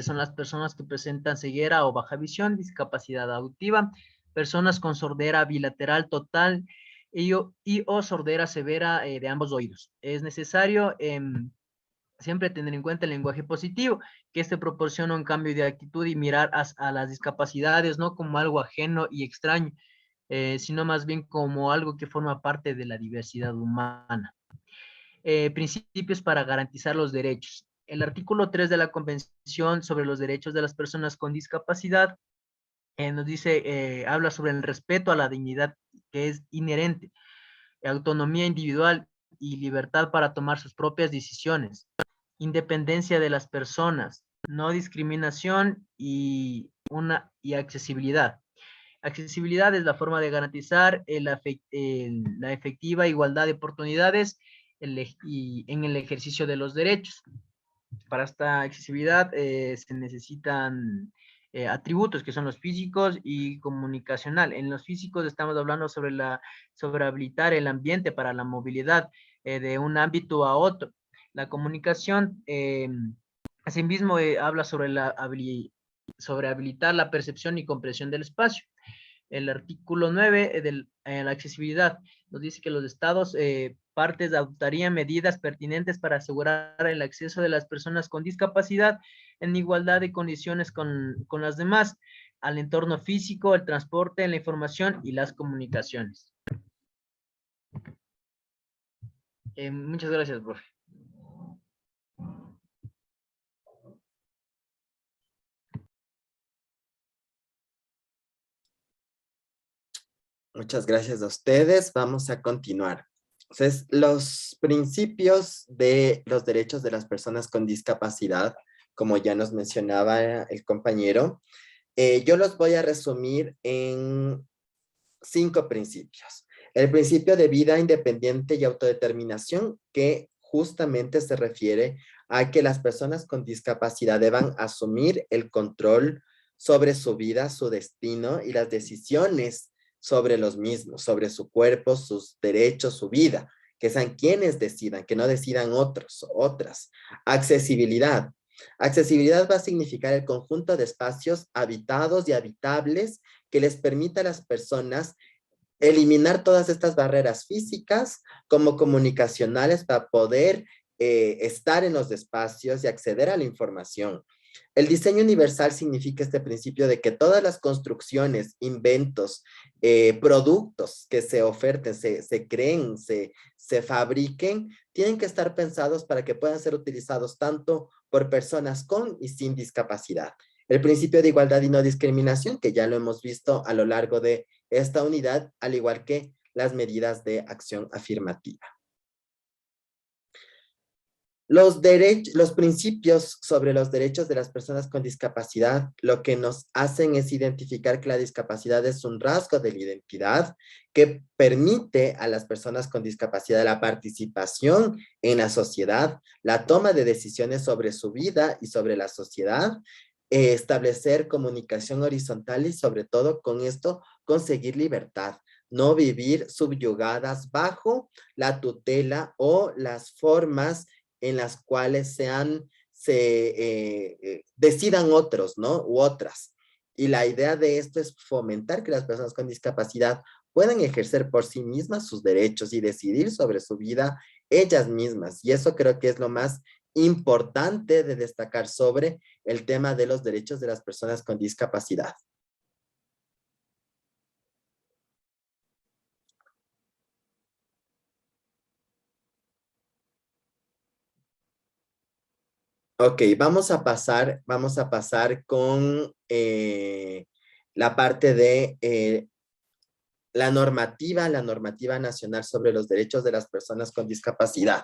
[SPEAKER 6] son las personas que presentan ceguera o baja visión. Discapacidad auditiva, personas con sordera bilateral total y o sordera severa de ambos oídos. Es necesario siempre tener en cuenta el lenguaje positivo, que este proporciona un cambio de actitud y mirar a las discapacidades no como algo ajeno y extraño, sino más bien como algo que forma parte de la diversidad humana. Principios para garantizar los derechos. El artículo 3 de la Convención sobre los Derechos de las Personas con Discapacidad nos dice, habla sobre el respeto a la dignidad que es inherente, autonomía individual y libertad para tomar sus propias decisiones, independencia de las personas, no discriminación y accesibilidad. Accesibilidad es la forma de garantizar la efectiva igualdad de oportunidades y en el ejercicio de los derechos. Para esta accesibilidad se necesitan atributos que son los físicos y comunicacional. En los físicos estamos hablando sobre habilitar el ambiente para la movilidad de un ámbito a otro. La comunicación, asimismo, habla sobre habilitar la percepción y comprensión del espacio. El artículo 9 de la accesibilidad nos dice que los estados partes adoptarían medidas pertinentes para asegurar el acceso de las personas con discapacidad en igualdad de condiciones con las demás al entorno físico, el transporte, la información y las comunicaciones. Muchas gracias, profe.
[SPEAKER 2] Muchas gracias a ustedes. Vamos a continuar. Entonces, los principios de los derechos de las personas con discapacidad, como ya nos mencionaba el compañero, yo los voy a resumir en 5 principios. El principio de vida independiente y autodeterminación, que justamente se refiere a que las personas con discapacidad deban asumir el control sobre su vida, su destino y las decisiones sobre los mismos, sobre su cuerpo, sus derechos, su vida, que sean quienes decidan, que no decidan otros, otras. Accesibilidad. Accesibilidad va a significar el conjunto de espacios habitados y habitables que les permita a las personas eliminar todas estas barreras físicas como comunicacionales para poder estar en los espacios y acceder a la información. El diseño universal significa este principio de que todas las construcciones, inventos, productos que se oferten, se creen, se fabriquen, tienen que estar pensados para que puedan ser utilizados tanto por personas con y sin discapacidad. El principio de igualdad y no discriminación, que ya lo hemos visto a lo largo de esta unidad, al igual que las medidas de acción afirmativa. Los principios sobre los derechos de las personas con discapacidad, lo que nos hacen es identificar que la discapacidad es un rasgo de la identidad que permite a las personas con discapacidad la participación en la sociedad, la toma de decisiones sobre su vida y sobre la sociedad, establecer comunicación horizontal y sobre todo con esto conseguir libertad, no vivir subyugadas bajo la tutela o las formas en las cuales decidan otros, ¿no? U otras. Y la idea de esto es fomentar que las personas con discapacidad puedan ejercer por sí mismas sus derechos y decidir sobre su vida ellas mismas. Y eso creo que es lo más importante de destacar sobre el tema de los derechos de las personas con discapacidad. Ok, vamos a pasar con la parte de la normativa nacional sobre los derechos de las personas con discapacidad.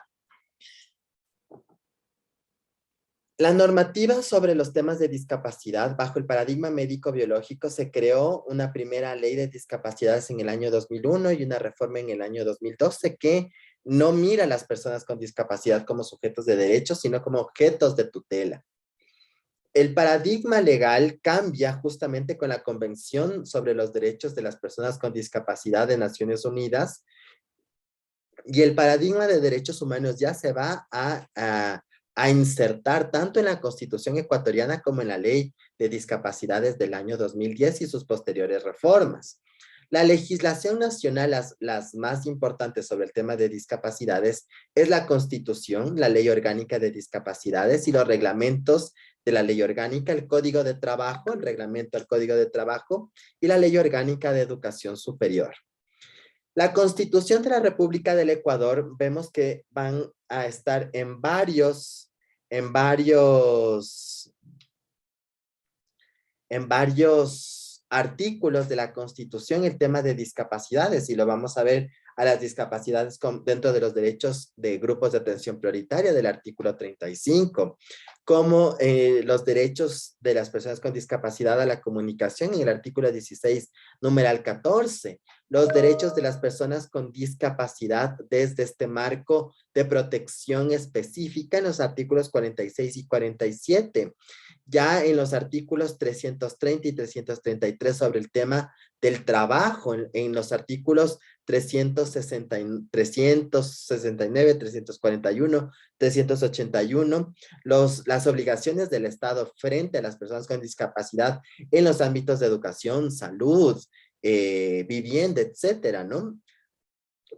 [SPEAKER 2] La normativa sobre los temas de discapacidad, bajo el paradigma médico-biológico, se creó una primera ley de discapacidades en el año 2001 y una reforma en el año 2012 que no mira a las personas con discapacidad como sujetos de derechos, sino como objetos de tutela. El paradigma legal cambia justamente con la Convención sobre los Derechos de las Personas con Discapacidad de Naciones Unidas y el paradigma de derechos humanos ya se va a insertar tanto en la Constitución ecuatoriana como en la Ley de Discapacidades del año 2010 y sus posteriores reformas. La legislación nacional, las más importantes sobre el tema de discapacidades, es la Constitución, la Ley Orgánica de Discapacidades y los reglamentos de la Ley Orgánica, el Código de Trabajo, el reglamento del Código de Trabajo y la Ley Orgánica de Educación Superior. La Constitución de la República del Ecuador, vemos que van a estar en varios artículos de la Constitución el tema de discapacidades y lo vamos a ver a las discapacidades dentro de los derechos de grupos de atención prioritaria del artículo 35, como los derechos de las personas con discapacidad a la comunicación en el artículo 16, numeral 14, los derechos de las personas con discapacidad desde este marco de protección específica en los artículos 46 y 47, ya en los artículos 330 y 333 sobre el tema del trabajo, en los artículos 369, 341, 381, las obligaciones del Estado frente a las personas con discapacidad en los ámbitos de educación, salud, vivienda, etcétera, ¿no?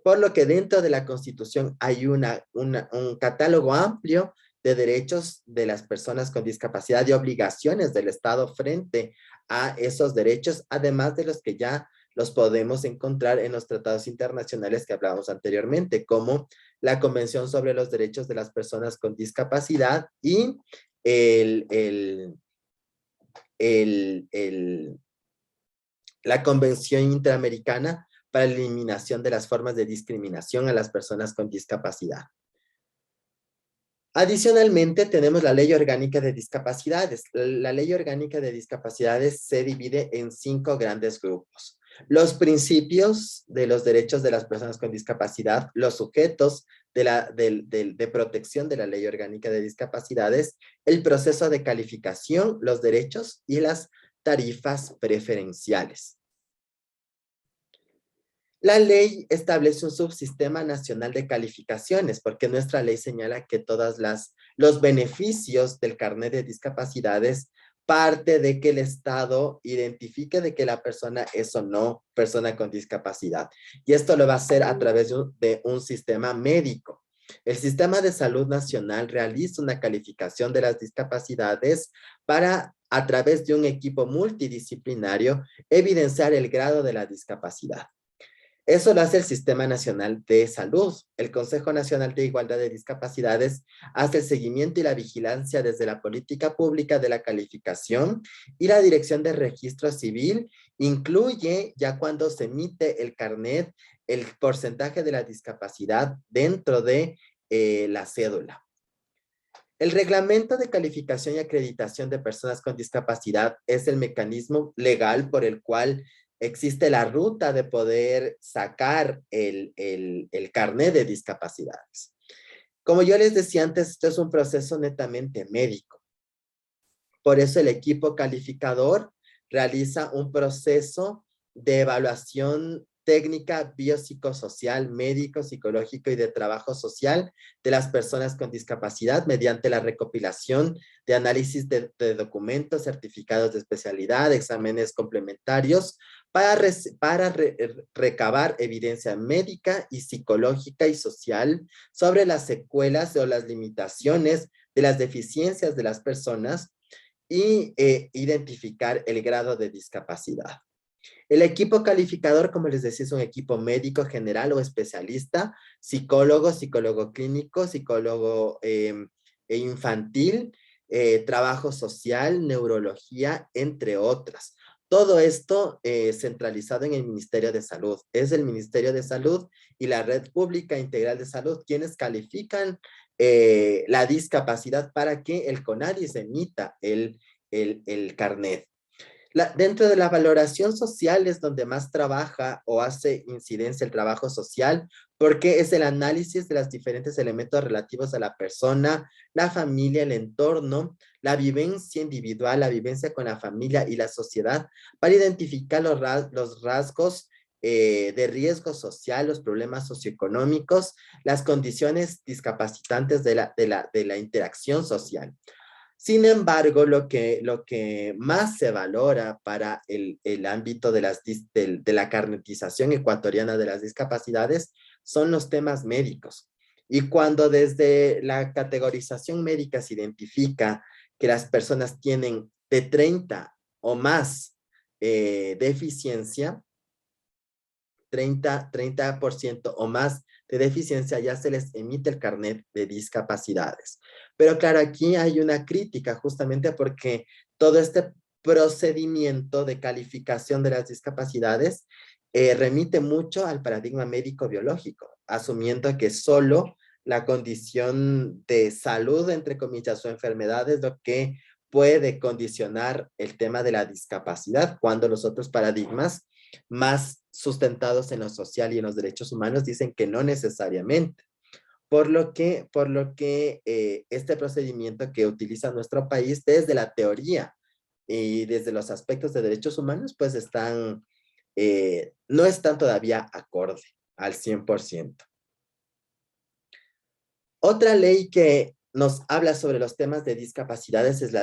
[SPEAKER 2] Por lo que dentro de la Constitución hay un catálogo amplio de derechos de las personas con discapacidad y obligaciones del Estado frente a esos derechos, además de los que ya los podemos encontrar en los tratados internacionales que hablábamos anteriormente, como la Convención sobre los Derechos de las Personas con Discapacidad y la Convención Interamericana para la Eliminación de las Formas de Discriminación a las Personas con Discapacidad. Adicionalmente, tenemos la Ley Orgánica de Discapacidades. La Ley Orgánica de Discapacidades se divide en 5 grandes grupos. Los principios de los derechos de las personas con discapacidad, los sujetos de protección de la Ley Orgánica de Discapacidades, el proceso de calificación, los derechos y las tarifas preferenciales. La ley establece un subsistema nacional de calificaciones, porque nuestra ley señala que los beneficios del carnet de discapacidades parte de que el Estado identifique de que la persona es o no persona con discapacidad. Y esto lo va a hacer a través de un sistema médico. El Sistema de Salud Nacional realiza una calificación de las discapacidades para, a través de un equipo multidisciplinario, evidenciar el grado de la discapacidad. Eso lo hace el Sistema Nacional de Salud. El Consejo Nacional de Igualdad de Discapacidades hace el seguimiento y la vigilancia desde la política pública de la calificación, y la Dirección de Registro Civil incluye, ya cuando se emite el carnet, el porcentaje de la discapacidad dentro de la cédula. El Reglamento de Calificación y Acreditación de Personas con Discapacidad es el mecanismo legal por el cual existe la ruta de poder sacar el carnet de discapacidades. Como yo les decía antes, esto es un proceso netamente médico. Por eso el equipo calificador realiza un proceso de evaluación técnica, biopsicosocial, médico, psicológico y de trabajo social de las personas con discapacidad mediante la recopilación de análisis de documentos, certificados de especialidad, exámenes complementarios, para recabar evidencia médica y psicológica y social sobre las secuelas o las limitaciones de las deficiencias de las personas y identificar el grado de discapacidad. El equipo calificador, como les decía, es un equipo médico general o especialista, psicólogo, psicólogo clínico, psicólogo infantil, trabajo social, neurología, entre otras. Todo esto centralizado en el Ministerio de Salud. Es el Ministerio de Salud y la Red Pública Integral de Salud quienes califican la discapacidad para que el CONADIS emita el carnet. Dentro de la valoración social es donde más trabaja o hace incidencia el trabajo social, porque es el análisis de los diferentes elementos relativos a la persona, la familia, el entorno, la vivencia individual, la vivencia con la familia y la sociedad, para identificar los rasgos de riesgo social, los problemas socioeconómicos, las condiciones discapacitantes de la interacción social. Sin embargo, lo que más se valora para el ámbito de la carnetización ecuatoriana de las discapacidades son los temas médicos. Y cuando desde la categorización médica se identifica que las personas tienen de 30 o más deficiencia, 30% o más de deficiencia, ya se les emite el carnet de discapacidades. Pero claro, aquí hay una crítica justamente porque todo este procedimiento de calificación de las discapacidades remite mucho al paradigma médico-biológico, asumiendo que solo la condición de salud, entre comillas, o enfermedad es lo que puede condicionar el tema de la discapacidad, cuando los otros paradigmas más sustentados en lo social y en los derechos humanos dicen que no necesariamente. Por lo que este procedimiento que utiliza nuestro país desde la teoría y desde los aspectos de derechos humanos, pues no están todavía acorde al 100%. Otra ley que nos habla sobre los temas de discapacidades es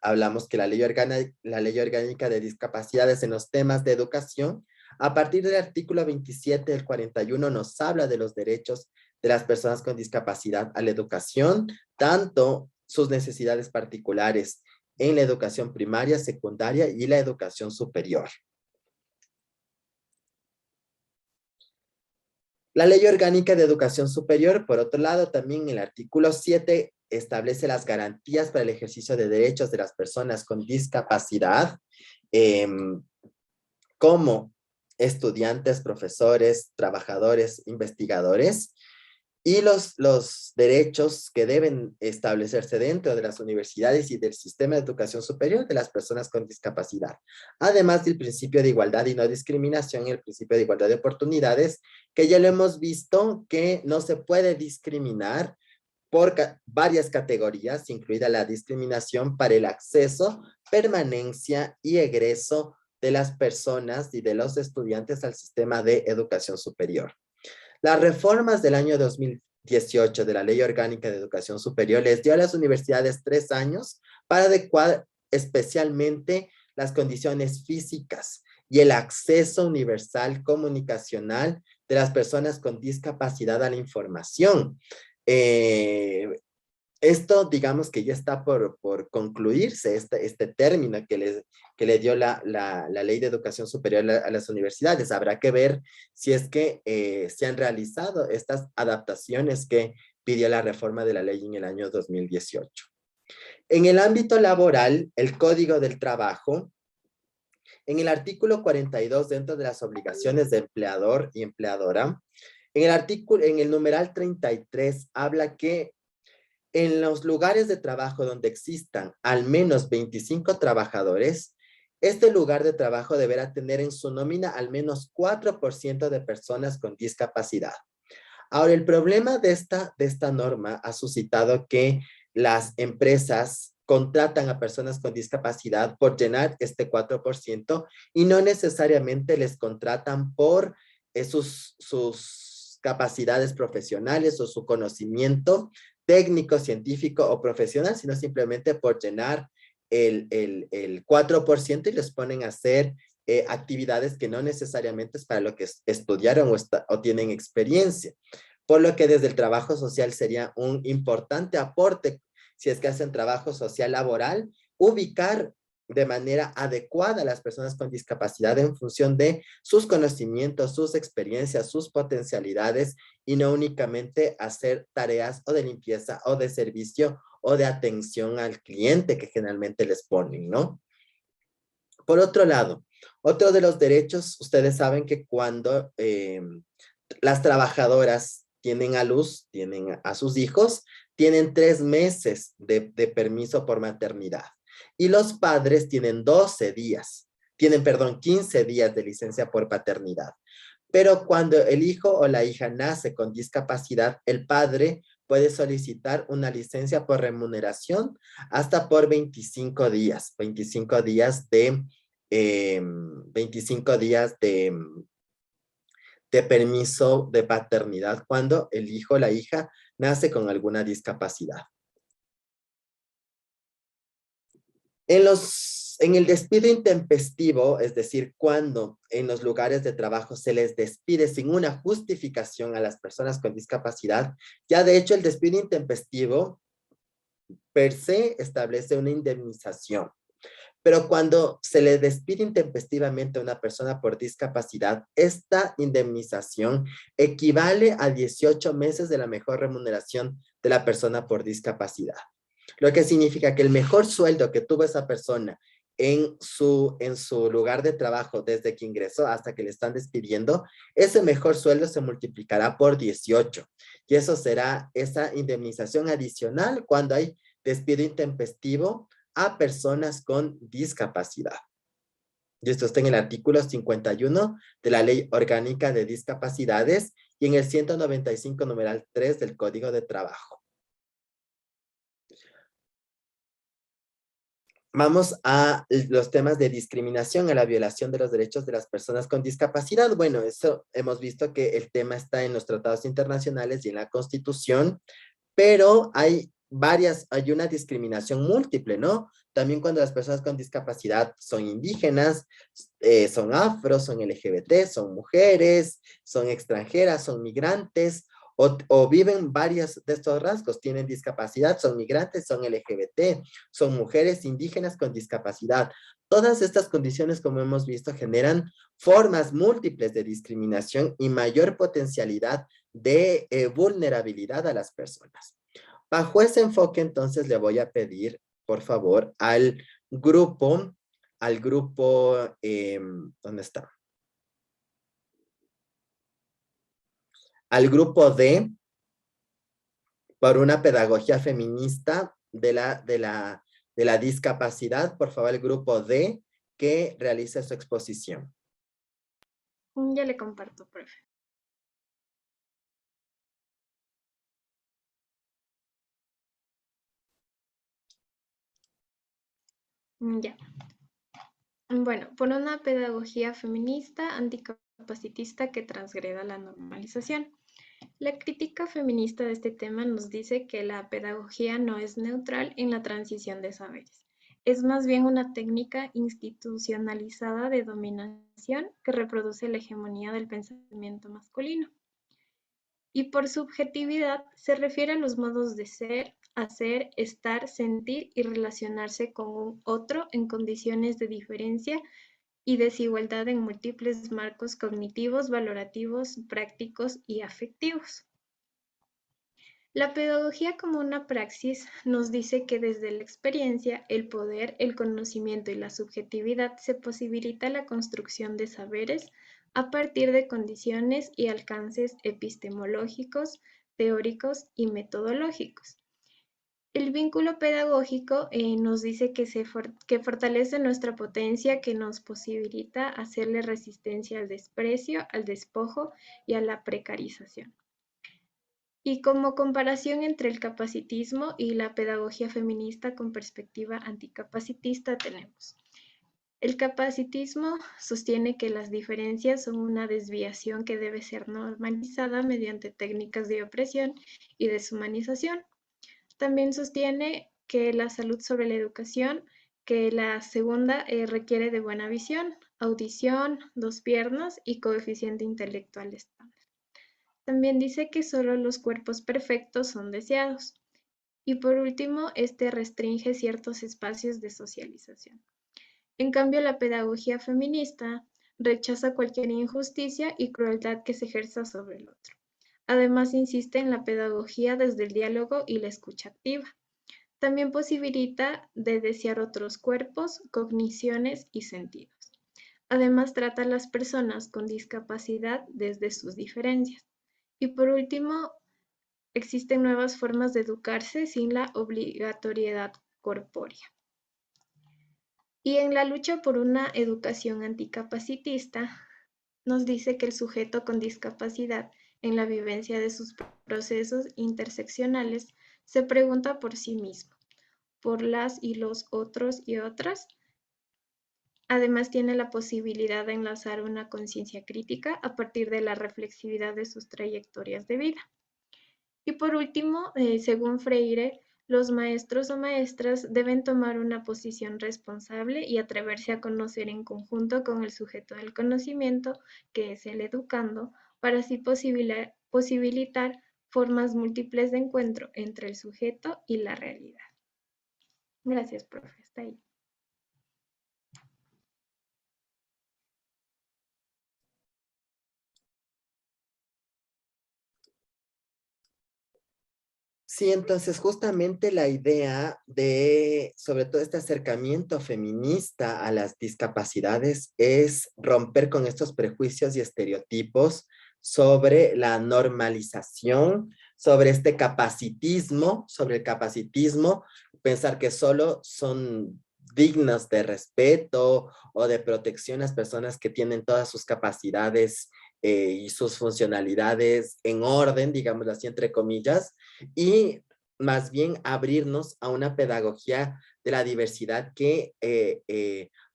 [SPEAKER 2] hablamos que la ley orgánica de discapacidades en los temas de educación, a partir del artículo 27 del 41, nos habla de los derechos de las personas con discapacidad a la educación, tanto sus necesidades particulares en la educación primaria, secundaria y la educación superior. La Ley Orgánica de Educación Superior, por otro lado, también el artículo 7 establece las garantías para el ejercicio de derechos de las personas con discapacidad, como estudiantes, profesores, trabajadores, investigadores, y los derechos que deben establecerse dentro de las universidades y del sistema de educación superior de las personas con discapacidad. Además del principio de igualdad y no discriminación y el principio de igualdad de oportunidades, que ya lo hemos visto que no se puede discriminar por varias categorías, incluida la discriminación para el acceso, permanencia y egreso de las personas y de los estudiantes al sistema de educación superior. Las reformas del año 2018 de la Ley Orgánica de Educación Superior les dio a las universidades 3 años para adecuar especialmente las condiciones físicas y el acceso universal comunicacional de las personas con discapacidad a la información. Esto, digamos que ya está por concluirse, este término que le dio la Ley de Educación Superior a las universidades. Habrá que ver si es que se han realizado estas adaptaciones que pidió la reforma de la ley en el año 2018. En el ámbito laboral, el Código del Trabajo, en el artículo 42, dentro de las obligaciones de empleador y empleadora, en el numeral 33, habla que en los lugares de trabajo donde existan al menos 25 trabajadores, este lugar de trabajo deberá tener en su nómina al menos 4% de personas con discapacidad. Ahora, el problema de esta norma ha suscitado que las empresas contratan a personas con discapacidad por llenar este 4% y no necesariamente les contratan por sus capacidades profesionales o su conocimiento técnico, científico o profesional, sino simplemente por llenar el 4% y les ponen a hacer actividades que no necesariamente es para lo que estudiaron o tienen experiencia. Por lo que desde el trabajo social sería un importante aporte, si es que hacen trabajo social laboral, ubicar de manera adecuada a las personas con discapacidad en función de sus conocimientos, sus experiencias, sus potencialidades y no únicamente hacer tareas o de limpieza o de servicio o de atención al cliente que generalmente les ponen, ¿no? Por otro lado, otro de los derechos, ustedes saben que cuando las trabajadoras tienen a luz, tienen a sus hijos, tienen 3 meses de permiso por maternidad. Y los padres tienen 15 días de licencia por paternidad. Pero cuando el hijo o la hija nace con discapacidad, el padre puede solicitar una licencia por remuneración hasta por 25 días, 25 días de permiso de paternidad cuando el hijo o la hija nace con alguna discapacidad. En el despido intempestivo, es decir, cuando en los lugares de trabajo se les despide sin una justificación a las personas con discapacidad, ya de hecho el despido intempestivo per se establece una indemnización. Pero cuando se le despide intempestivamente a una persona por discapacidad, esta indemnización equivale a 18 meses de la mejor remuneración de la persona por discapacidad. Lo que significa que el mejor sueldo que tuvo esa persona en su lugar de trabajo desde que ingresó hasta que le están despidiendo, ese mejor sueldo se multiplicará por 18. Y eso será esa indemnización adicional cuando hay despido intempestivo a personas con discapacidad. Y esto está en el artículo 51 de la Ley Orgánica de Discapacidades y en el 195 numeral 3 del Código de Trabajo. Vamos a los temas de discriminación, a la violación de los derechos de las personas con discapacidad. Bueno, eso hemos visto que el tema está en los tratados internacionales y en la Constitución, pero hay una discriminación múltiple, ¿no? También cuando las personas con discapacidad son indígenas, son afro, son LGBT, son mujeres, son extranjeras, son migrantes, o viven varios de estos rasgos, tienen discapacidad, son migrantes, son LGBT, son mujeres indígenas con discapacidad. Todas estas condiciones, como hemos visto, generan formas múltiples de discriminación y mayor potencialidad de vulnerabilidad a las personas. Bajo ese enfoque, entonces, le voy a pedir, por favor, al grupo, ¿dónde está? Al grupo D, por una pedagogía feminista de la discapacidad, por favor, el grupo D, que realice su exposición.
[SPEAKER 7] Ya le comparto, profe. Ya. Bueno, por una pedagogía feminista, anticapacitista que transgreda la normalización. La crítica feminista de este tema nos dice que la pedagogía no es neutral en la transición de saberes. Es más bien una técnica institucionalizada de dominación que reproduce la hegemonía del pensamiento masculino. Y por subjetividad se refiere a los modos de ser, hacer, estar, sentir y relacionarse con un otro en condiciones de diferencia y desigualdad en múltiples marcos cognitivos, valorativos, prácticos y afectivos. La pedagogía como una praxis nos dice que desde la experiencia, el poder, el conocimiento y la subjetividad se posibilita la construcción de saberes a partir de condiciones y alcances epistemológicos, teóricos y metodológicos. El vínculo pedagógico nos dice que fortalece nuestra potencia, que nos posibilita hacerle resistencia al desprecio, al despojo y a la precarización. Y como comparación entre el capacitismo y la pedagogía feminista con perspectiva anticapacitista tenemos. El capacitismo sostiene que las diferencias son una desviación que debe ser normalizada mediante técnicas de opresión y deshumanización. También sostiene que la salud sobre la educación, que la segunda requiere de buena visión, audición, 2 piernas y coeficiente intelectual estándar. También dice que solo los cuerpos perfectos son deseados. Y por último, este restringe ciertos espacios de socialización. En cambio, la pedagogía feminista rechaza cualquier injusticia y crueldad que se ejerza sobre el otro. Además, insiste en la pedagogía desde el diálogo y la escucha activa. También posibilita de desear otros cuerpos, cogniciones y sentidos. Además, trata a las personas con discapacidad desde sus diferencias. Y por último, existen nuevas formas de educarse sin la obligatoriedad corpórea. Y en la lucha por una educación anticapacitista, nos dice que el sujeto con discapacidad, en la vivencia de sus procesos interseccionales, se pregunta por sí mismo, por las y los otros y otras. Además, tiene la posibilidad de enlazar una conciencia crítica a partir de la reflexividad de sus trayectorias de vida. Y por último, según Freire, los maestros o maestras deben tomar una posición responsable y atreverse a conocer en conjunto con el sujeto del conocimiento, que es el educando, para así posibilitar formas múltiples de encuentro entre el sujeto y la realidad. Gracias, profe. Hasta ahí.
[SPEAKER 2] Sí, entonces justamente la idea de, sobre todo este acercamiento feminista a las discapacidades es romper con estos prejuicios y estereotipos sobre la normalización, sobre este capacitismo, sobre el capacitismo, pensar que solo son dignas de respeto o de protección las personas que tienen todas sus capacidades y sus funcionalidades en orden, digámoslo así, entre comillas, y más bien abrirnos a una pedagogía de la diversidad que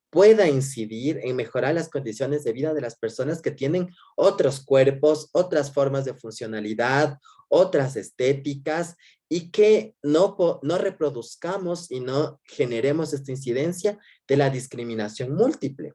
[SPEAKER 2] pueda incidir en mejorar las condiciones de vida de las personas que tienen otros cuerpos, otras formas de funcionalidad, otras estéticas, y que no reproduzcamos y no generemos esta incidencia de la discriminación múltiple.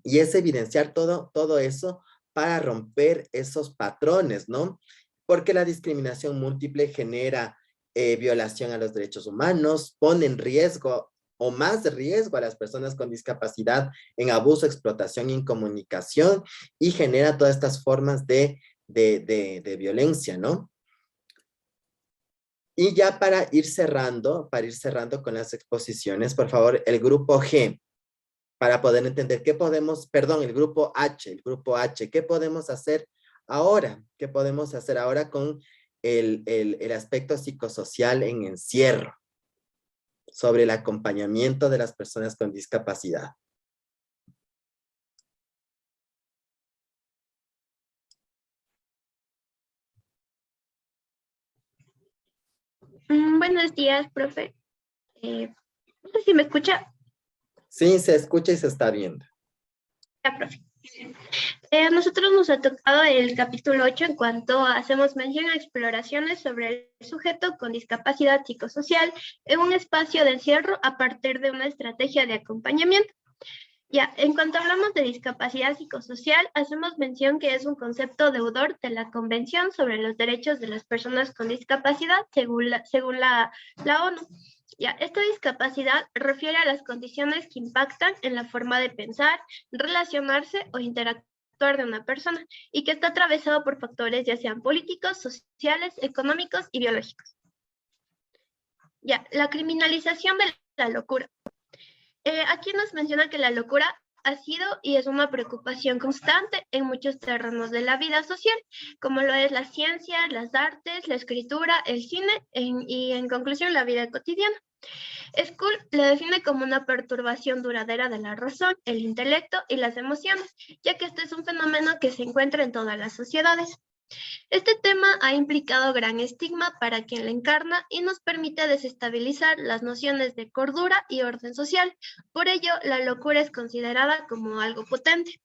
[SPEAKER 2] Y es evidenciar todo eso para romper esos patrones, ¿no? Porque la discriminación múltiple genera violación a los derechos humanos, pone en riesgo o más riesgo a las personas con discapacidad en abuso, explotación, incomunicación, y genera todas estas formas de violencia, ¿no? Y ya para ir cerrando con las exposiciones, por favor, el grupo G, para poder entender qué podemos, perdón, el grupo H, ¿qué podemos hacer ahora? ¿Qué podemos hacer ahora con el aspecto psicosocial en encierro sobre el acompañamiento de las personas con discapacidad?
[SPEAKER 1] Buenos días, profe. No sé si me escucha.
[SPEAKER 2] Sí, se escucha y se está viendo.
[SPEAKER 1] Ya, profe. A nosotros nos ha tocado el capítulo 8 en cuanto hacemos mención a exploraciones sobre el sujeto con discapacidad psicosocial en un espacio de encierro a partir de una estrategia de acompañamiento. Ya, en cuanto hablamos de discapacidad psicosocial, hacemos mención que es un concepto deudor de la Convención sobre los Derechos de las Personas con Discapacidad, según la ONU. Ya, esta discapacidad refiere a las condiciones que impactan en la forma de pensar, relacionarse o interactuar de una persona y que está atravesado por factores ya sean políticos, sociales, económicos y biológicos. Ya, la criminalización de la locura. Aquí nos menciona que la locura ha sido y es una preocupación constante en muchos terrenos de la vida social, como lo es la ciencia, las artes, la escritura, el cine y en conclusión la vida cotidiana. School la define como una perturbación duradera de la razón, el intelecto y las emociones, ya que este es un fenómeno que se encuentra en todas las sociedades. Este tema ha implicado gran estigma para quien lo encarna y nos permite desestabilizar las nociones de cordura y orden social. Por ello, la locura es considerada como algo potente.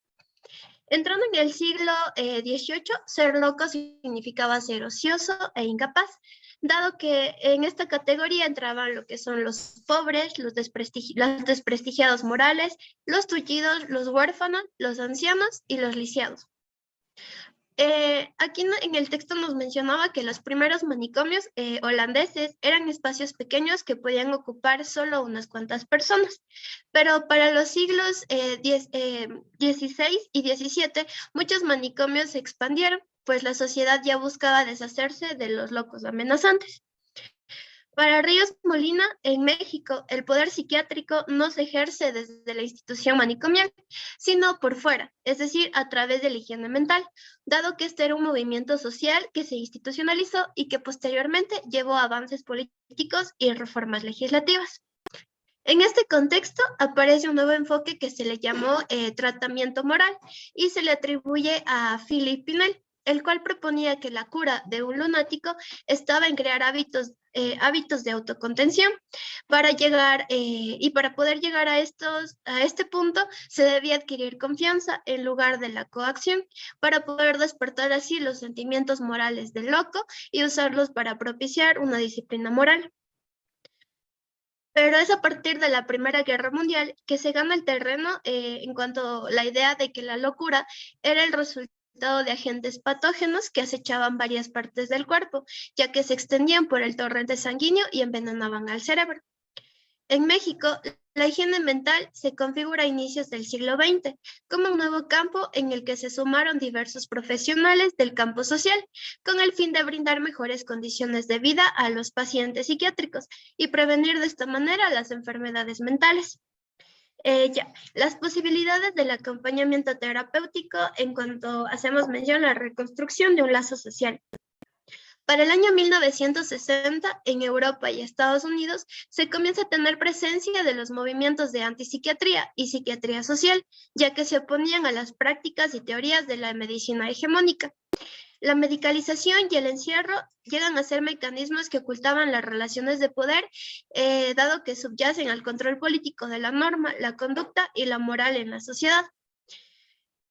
[SPEAKER 1] Entrando en el siglo XVIII, ser loco significaba ser ocioso e incapaz, dado que en esta categoría entraban lo que son los pobres, los desprestigiados morales, los tullidos, los huérfanos, los ancianos y los lisiados. Aquí en el texto nos mencionaba que los primeros manicomios holandeses eran espacios pequeños que podían ocupar solo unas cuantas personas, pero para los siglos XVI y XVII muchos manicomios se expandieron, pues la sociedad ya buscaba deshacerse de los locos amenazantes. Para Ríos Molina, en México, el poder psiquiátrico no se ejerce desde la institución manicomial, sino por fuera, es decir, a través de la higiene mental, dado que este era un movimiento social que se institucionalizó y que posteriormente llevó a avances políticos y reformas legislativas. En este contexto aparece un nuevo enfoque que se le llamó tratamiento moral y se le atribuye a Philip Pinel, el cual proponía que la cura de un lunático estaba en crear hábitos de autocontención. Para poder llegar a este punto se debía adquirir confianza en lugar de la coacción para poder despertar así los sentimientos morales del loco y usarlos para propiciar una disciplina moral. Pero es a partir de la Primera Guerra Mundial que se gana el terreno en cuanto a la idea de que la locura era el resultado de agentes patógenos que acechaban varias partes del cuerpo, ya que se extendían por el torrente sanguíneo y envenenaban al cerebro. En México, la higiene mental se configura a inicios del siglo XX como un nuevo campo en el que se sumaron diversos profesionales del campo social con el fin de brindar mejores condiciones de vida a los pacientes psiquiátricos y prevenir de esta manera las enfermedades mentales. Las posibilidades del acompañamiento terapéutico en cuanto hacemos mención a la reconstrucción de un lazo social. Para el año 1960, en Europa y Estados Unidos, se comienza a tener presencia de los movimientos de antipsiquiatría y psiquiatría social, ya que se oponían a las prácticas y teorías de la medicina hegemónica. La medicalización y el encierro llegan a ser mecanismos que ocultaban las relaciones de poder, dado que subyacen al control político de la norma, la conducta y la moral en la sociedad.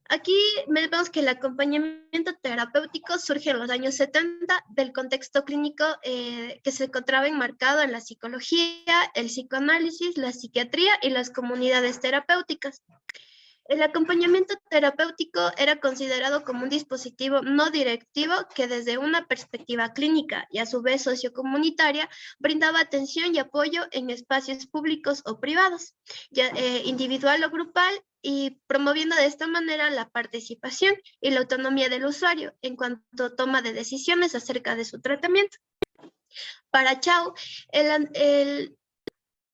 [SPEAKER 1] Aquí vemos que el acompañamiento terapéutico surge en los años 70 del contexto clínico que se encontraba enmarcado en la psicología, el psicoanálisis, la psiquiatría y las comunidades terapéuticas. El acompañamiento terapéutico era considerado como un dispositivo no directivo que desde una perspectiva clínica y a su vez sociocomunitaria brindaba atención y apoyo en espacios públicos o privados, individual o grupal, y promoviendo de esta manera la participación y la autonomía del usuario en cuanto a toma de decisiones acerca de su tratamiento. Para Chao,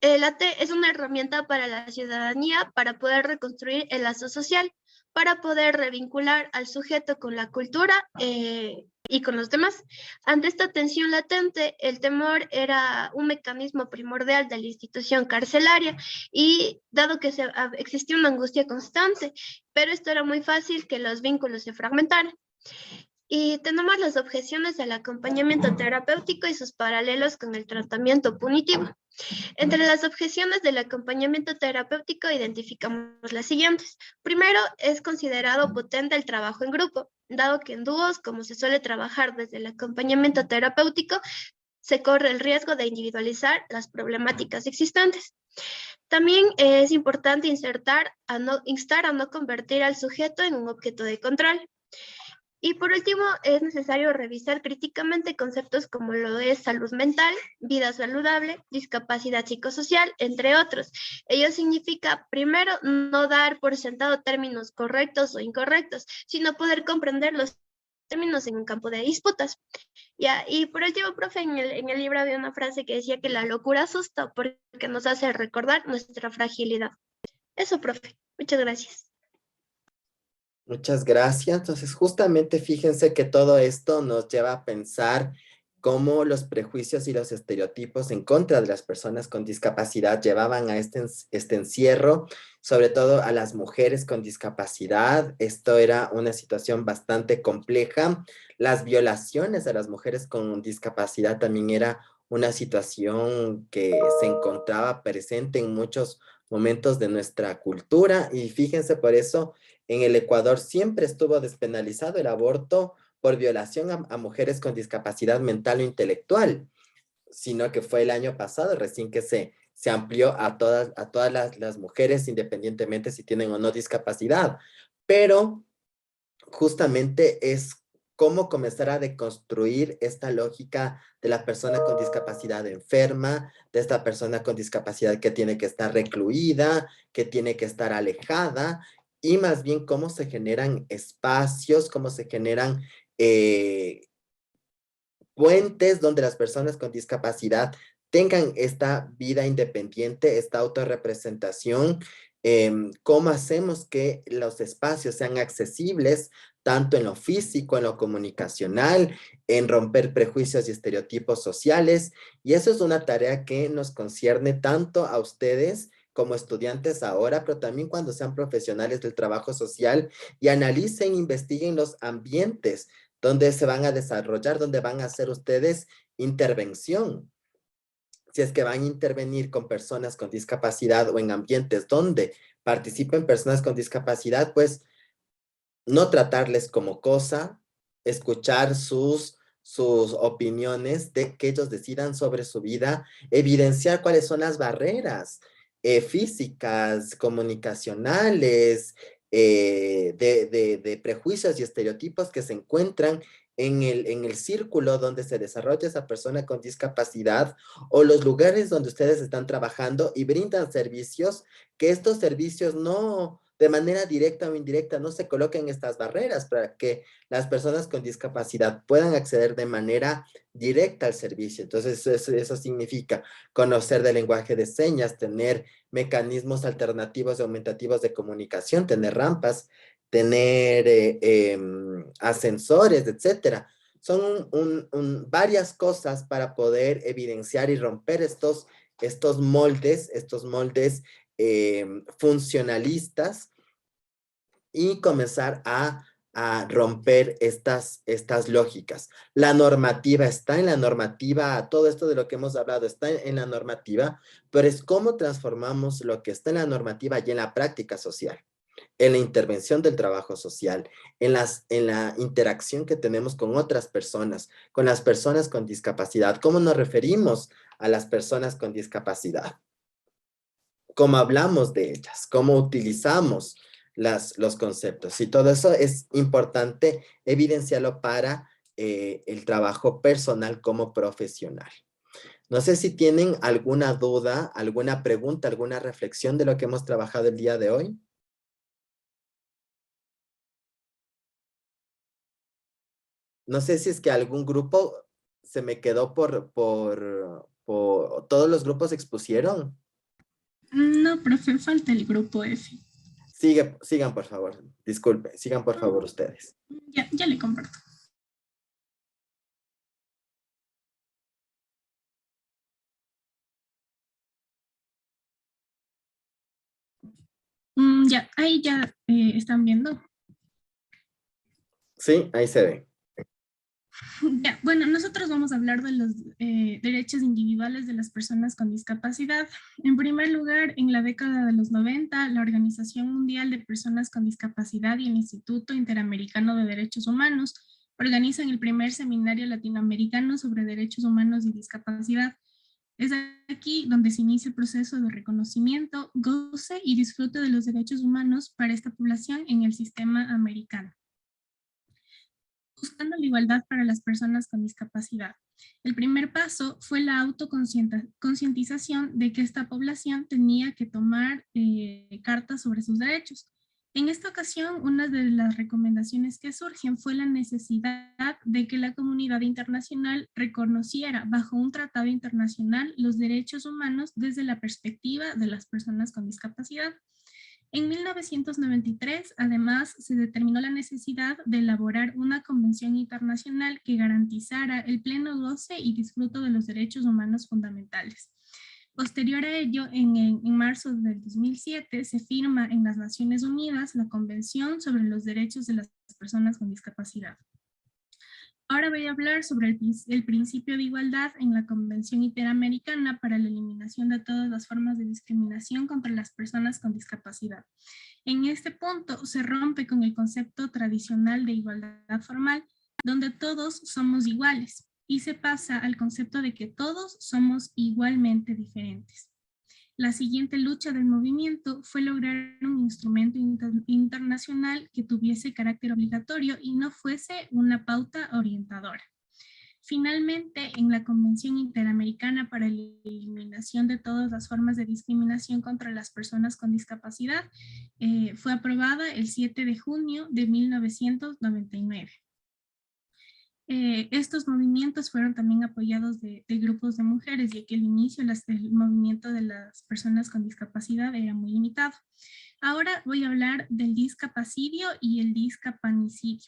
[SPEAKER 1] el AT es una herramienta para la ciudadanía para poder reconstruir el lazo social, para poder revincular al sujeto con la cultura y con los demás. Ante esta tensión latente, el temor era un mecanismo primordial de la institución carcelaria y dado que existía una angustia constante, pero esto era muy fácil que los vínculos se fragmentaran. Y tenemos las objeciones del acompañamiento terapéutico y sus paralelos con el tratamiento punitivo. Entre las objeciones del acompañamiento terapéutico identificamos las siguientes. Primero, es considerado potente el trabajo en grupo, dado que en dúos, como se suele trabajar desde el acompañamiento terapéutico, se corre el riesgo de individualizar las problemáticas existentes. También es importante instar a no convertir al sujeto en un objeto de control. Y por último, es necesario revisar críticamente conceptos como lo es salud mental, vida saludable, discapacidad psicosocial, entre otros. Ello significa, primero, no dar por sentado términos correctos o incorrectos, sino poder comprender los términos en un campo de disputas. Ya, y por último, profe, en el libro había una frase que decía que la locura asusta porque nos hace recordar nuestra fragilidad. Eso, profe. Muchas gracias.
[SPEAKER 2] Muchas gracias. Entonces, justamente fíjense que todo esto nos lleva a pensar cómo los prejuicios y los estereotipos en contra de las personas con discapacidad llevaban a este encierro, sobre todo a las mujeres con discapacidad. Esto era una situación bastante compleja. Las violaciones a las mujeres con discapacidad también era una situación que se encontraba presente en muchos momentos de nuestra cultura. Y fíjense, por eso en el Ecuador siempre estuvo despenalizado el aborto por violación a mujeres con discapacidad mental o intelectual, sino que fue el año pasado recién que se amplió a todas las mujeres, independientemente si tienen o no discapacidad. Pero justamente es cómo comenzar a deconstruir esta lógica de la persona con discapacidad enferma, de esta persona con discapacidad que tiene que estar recluida, que tiene que estar alejada, y más bien cómo se generan espacios, cómo se generan puentes donde las personas con discapacidad tengan esta vida independiente, esta autorrepresentación, cómo hacemos que los espacios sean accesibles, tanto en lo físico, en lo comunicacional, en romper prejuicios y estereotipos sociales. Y eso es una tarea que nos concierne tanto a ustedes como estudiantes ahora, pero también cuando sean profesionales del trabajo social y analicen, investiguen los ambientes donde se van a desarrollar, donde van a hacer ustedes intervención. Si es que van a intervenir con personas con discapacidad o en ambientes donde participen personas con discapacidad, pues no tratarles como cosa, escuchar sus opiniones, de que ellos decidan sobre su vida, evidenciar cuáles son las barreras físicas, comunicacionales, de prejuicios y estereotipos que se encuentran en el círculo donde se desarrolla esa persona con discapacidad o los lugares donde ustedes están trabajando y brindan servicios, que estos servicios no, de manera directa o indirecta, no se coloquen estas barreras para que las personas con discapacidad puedan acceder de manera directa al servicio. Entonces, eso significa conocer del lenguaje de señas, tener mecanismos alternativos y aumentativos de comunicación, tener rampas, tener ascensores, etcétera. Son varias cosas para poder evidenciar y romper estos moldes funcionalistas y comenzar a romper estas lógicas. La normativa está en la normativa, todo esto de lo que hemos hablado está en la normativa, pero es cómo transformamos lo que está en la normativa y en la práctica social, en la intervención del trabajo social, en la interacción que tenemos con otras personas, con las personas con discapacidad, cómo nos referimos a las personas con discapacidad, cómo hablamos de ellas, cómo utilizamos los conceptos. Y todo eso es importante evidenciarlo para el trabajo personal como profesional. No sé si tienen alguna duda, alguna pregunta, alguna reflexión de lo que hemos trabajado el día de hoy. No sé si es que algún grupo se me quedó todos los grupos expusieron.
[SPEAKER 8] No, profe, falta el grupo F.
[SPEAKER 2] Sigan, por favor. Disculpe, sigan, por favor, ustedes.
[SPEAKER 8] Ya le comparto. Ya, ahí ya están viendo.
[SPEAKER 2] Sí, ahí se ve.
[SPEAKER 8] Ya, bueno, nosotros vamos a hablar de los derechos individuales de las personas con discapacidad. En primer lugar, en la década de los 90, la Organización Mundial de Personas con Discapacidad y el Instituto Interamericano de Derechos Humanos organizan el primer seminario latinoamericano sobre derechos humanos y discapacidad. Es aquí donde se inicia el proceso de reconocimiento, goce y disfrute de los derechos humanos para esta población en el sistema americano, buscando la igualdad para las personas con discapacidad. El primer paso fue la autoconcientización de que esta población tenía que tomar cartas sobre sus derechos. En esta ocasión, una de las recomendaciones que surgen fue la necesidad de que la comunidad internacional reconociera bajo un tratado internacional los derechos humanos desde la perspectiva de las personas con discapacidad. En 1993, además, se determinó la necesidad de elaborar una convención internacional que garantizara el pleno goce y disfruto de los derechos humanos fundamentales. Posterior a ello, en marzo del 2007, se firma en las Naciones Unidas la Convención sobre los Derechos de las Personas con Discapacidad. Ahora voy a hablar sobre el principio de igualdad en la Convención Interamericana para la eliminación de todas las formas de discriminación contra las personas con discapacidad. En este punto se rompe con el concepto tradicional de igualdad formal, donde todos somos iguales, y se pasa al concepto de que todos somos igualmente diferentes. La siguiente lucha del movimiento fue lograr un instrumento internacional que tuviese carácter obligatorio y no fuese una pauta orientadora. Finalmente, en la Convención Interamericana para la Eliminación de todas las formas de discriminación contra las personas con discapacidad, fue aprobada el 7 de junio de 1999. Estos movimientos fueron también apoyados de grupos de mujeres, ya que al inicio el movimiento de las personas con discapacidad era muy limitado. Ahora voy a hablar del discapacidio y el discapanicidio.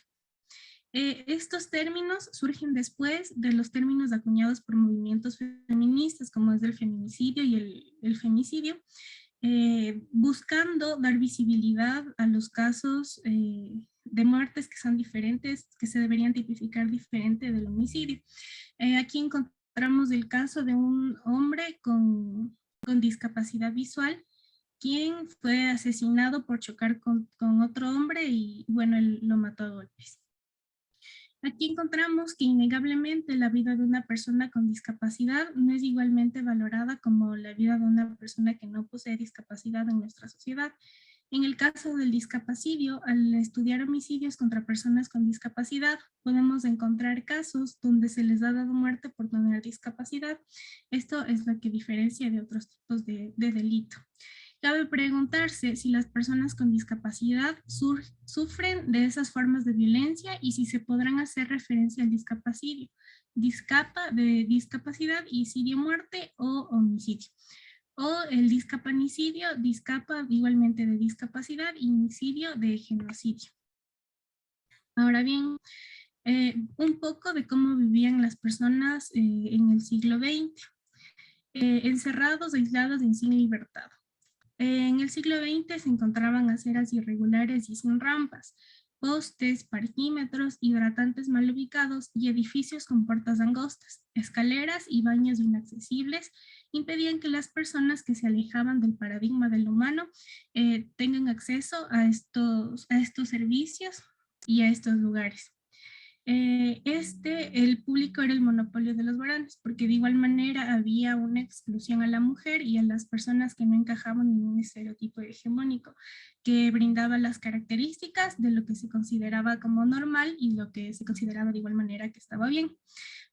[SPEAKER 8] Estos términos surgen después de los términos acuñados por movimientos feministas, como es el feminicidio y el femicidio, buscando dar visibilidad a los casos de muertes que son diferentes, que se deberían tipificar diferente del homicidio. Aquí encontramos el caso de un hombre con discapacidad visual, quien fue asesinado por chocar con otro hombre y bueno, él lo mató a golpes. Aquí encontramos que innegablemente la vida de una persona con discapacidad no es igualmente valorada como la vida de una persona que no posee discapacidad en nuestra sociedad. En el caso del discapacidio, al estudiar homicidios contra personas con discapacidad, podemos encontrar casos donde se les ha dado muerte por tener discapacidad. Esto es lo que diferencia de otros tipos de delito. Cabe preguntarse si las personas con discapacidad sufren de esas formas de violencia y si se podrán hacer referencia al discapacidio, de discapacidad, isidio, muerte o homicidio. O el discapanicidio, discapa igualmente de discapacidad, homicidio de genocidio. Ahora bien, un poco de cómo vivían las personas en el siglo XX, encerrados, aislados y sin libertad. En el siglo XX se encontraban aceras irregulares y sin rampas, postes, parquímetros, hidratantes mal ubicados y edificios con puertas angostas, escaleras y baños inaccesibles impedían que las personas que se alejaban del paradigma del humano tengan acceso a estos servicios y a estos lugares. El público era el monopolio de los varones, porque de igual manera había una exclusión a la mujer y a las personas que no encajaban en un estereotipo hegemónico que brindaba las características de lo que se consideraba como normal y lo que se consideraba de igual manera que estaba bien.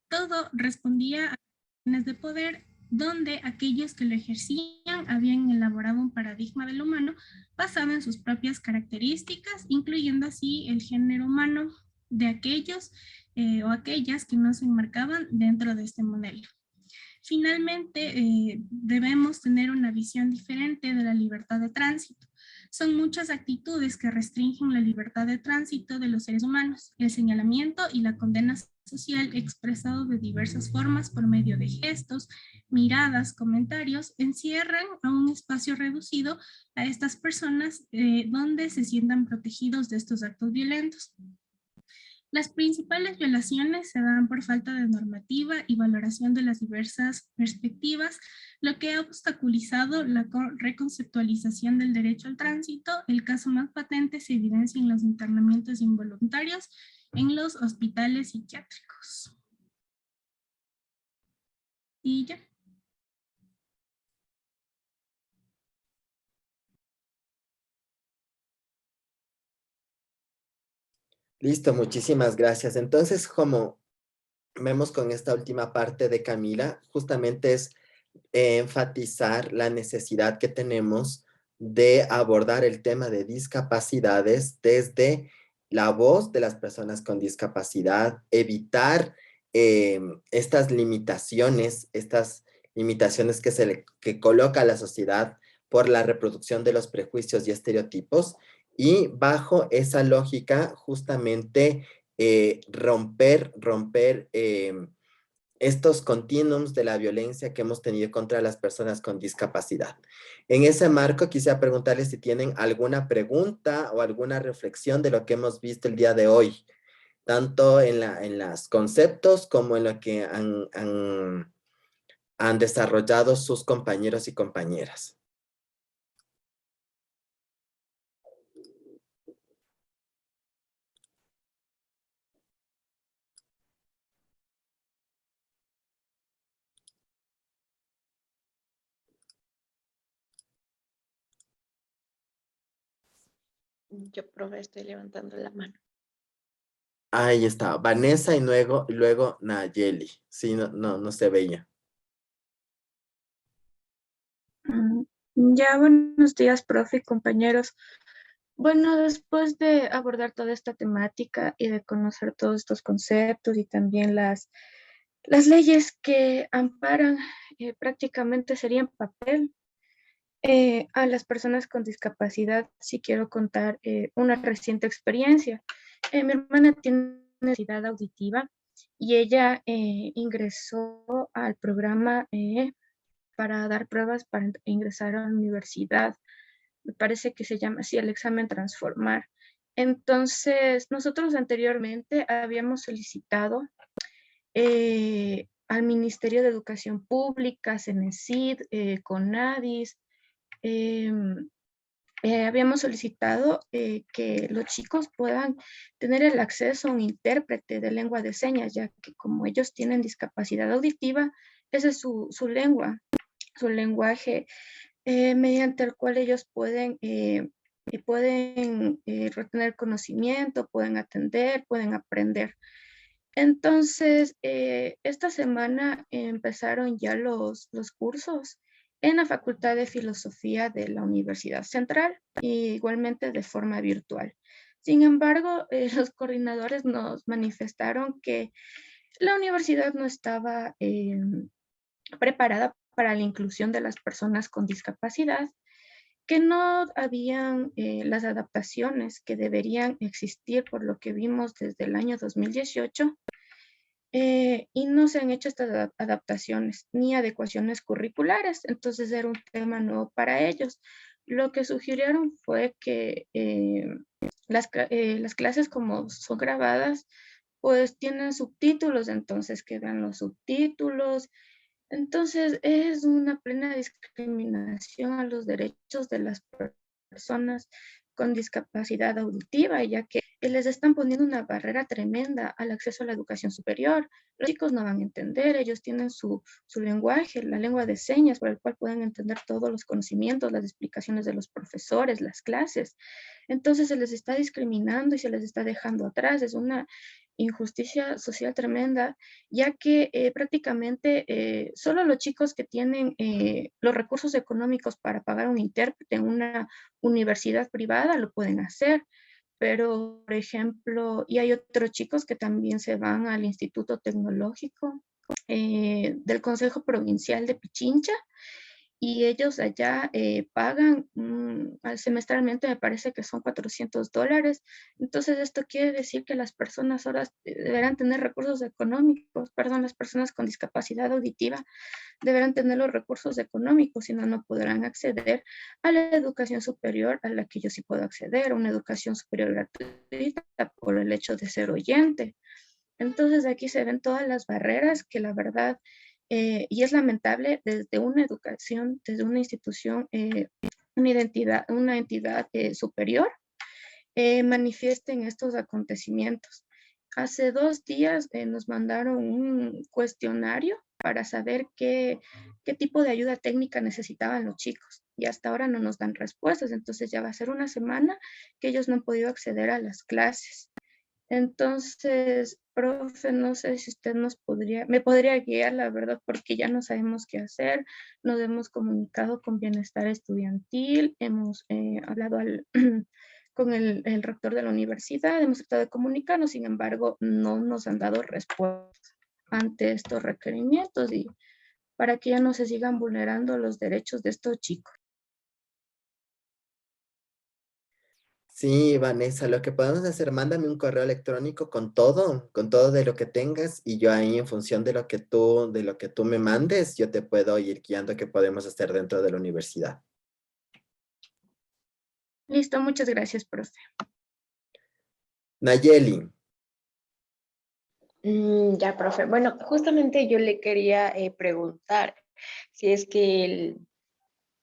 [SPEAKER 8] Todo respondía a relaciones de poder donde aquellos que lo ejercían habían elaborado un paradigma del humano basado en sus propias características, incluyendo así el género humano de aquellos o aquellas que no se enmarcaban dentro de este modelo. Finalmente, debemos tener una visión diferente de la libertad de tránsito. Son muchas actitudes que restringen la libertad de tránsito de los seres humanos. El señalamiento y la condena social expresado de diversas formas por medio de gestos, miradas, comentarios, encierran a un espacio reducido a estas personas donde se sientan protegidos de estos actos violentos. Las principales violaciones se dan por falta de normativa y valoración de las diversas perspectivas, lo que ha obstaculizado la reconceptualización del derecho al tránsito. El caso más patente se evidencia en los internamientos involuntarios en los hospitales psiquiátricos. Y ya.
[SPEAKER 2] Listo, muchísimas gracias. Entonces, como vemos con esta última parte de Camila, justamente es enfatizar la necesidad que tenemos de abordar el tema de discapacidades desde la voz de las personas con discapacidad, evitar estas limitaciones que coloca la sociedad por la reproducción de los prejuicios y estereotipos, y bajo esa lógica justamente romper estos continuums de la violencia que hemos tenido contra las personas con discapacidad. En ese marco, quisiera preguntarles si tienen alguna pregunta o alguna reflexión de lo que hemos visto el día de hoy, tanto en los conceptos como en lo que han desarrollado sus compañeros y compañeras.
[SPEAKER 9] Yo, profe, estoy levantando la mano.
[SPEAKER 2] Ahí está, Vanessa y luego Nayeli. Sí, no se veía.
[SPEAKER 10] Ya, buenos días, profe y compañeros. Bueno, después de abordar toda esta temática y de conocer todos estos conceptos y también las leyes que amparan, prácticamente serían papel a las personas con discapacidad, sí quiero contar una reciente experiencia. Mi hermana tiene necesidad auditiva y ella ingresó al programa para dar pruebas para ingresar a la universidad. Me parece que se llama así el examen Transformar. Entonces, nosotros anteriormente habíamos solicitado al Ministerio de Educación Pública, CENESID, CONADIS, habíamos solicitado que los chicos puedan tener el acceso a un intérprete de lengua de señas, ya que como ellos tienen discapacidad auditiva, esa es su lengua, su lenguaje, mediante el cual ellos pueden retener conocimiento, pueden atender, pueden aprender. Entonces, esta semana empezaron ya los cursos en la Facultad de Filosofía de la Universidad Central, y igualmente de forma virtual. Sin embargo, los coordinadores nos manifestaron que la universidad no estaba preparada para la inclusión de las personas con discapacidad, que no habían las adaptaciones que deberían existir por lo que vimos desde el año 2018, y no se han hecho estas adaptaciones ni adecuaciones curriculares, entonces era un tema nuevo para ellos. Lo que sugirieron fue que las clases, como son grabadas, pues tienen subtítulos, entonces que vean los subtítulos. Entonces es una plena discriminación a los derechos de las personas con discapacidad auditiva, ya que les están poniendo una barrera tremenda al acceso a la educación superior. Los chicos no van a entender, ellos tienen su lenguaje, la lengua de señas, por el cual pueden entender todos los conocimientos, las explicaciones de los profesores, las clases. Entonces se les está discriminando y se les está dejando atrás. Es una injusticia social tremenda, ya que prácticamente solo los chicos que tienen los recursos económicos para pagar un intérprete en una universidad privada lo pueden hacer, pero por ejemplo, y hay otros chicos que también se van al Instituto Tecnológico del Consejo Provincial de Pichincha, y ellos allá pagan semestralmente, me parece que son $400. Entonces esto quiere decir que las personas ahora deberán tener recursos económicos, perdón, las personas con discapacidad auditiva deberán tener los recursos económicos, si no, no podrán acceder a la educación superior a la que yo sí puedo acceder, a una educación superior gratuita por el hecho de ser oyente. Entonces aquí se ven todas las barreras que la verdad, y es lamentable desde una educación, desde una institución, una entidad superior, manifiesten estos acontecimientos. Hace 2 días nos mandaron un cuestionario para saber qué tipo de ayuda técnica necesitaban los chicos y hasta ahora no nos dan respuestas. Entonces ya va a ser una semana que ellos no han podido acceder a las clases. Entonces, profe, no sé si usted me podría guiar, la verdad, porque ya no sabemos qué hacer. Nos hemos comunicado con Bienestar Estudiantil, hemos hablado con el rector de la universidad, hemos tratado de comunicarnos, sin embargo, no nos han dado respuesta ante estos requerimientos y para que ya no se sigan vulnerando los derechos de estos chicos.
[SPEAKER 2] Sí, Vanessa, lo que podemos hacer, mándame un correo electrónico con todo de lo que tengas y yo ahí en función de lo que tú me mandes, yo te puedo ir guiando qué podemos hacer dentro de la universidad.
[SPEAKER 10] Listo, muchas gracias, profe.
[SPEAKER 2] Nayeli,
[SPEAKER 9] Ya, profe. Bueno, justamente yo le quería preguntar si es que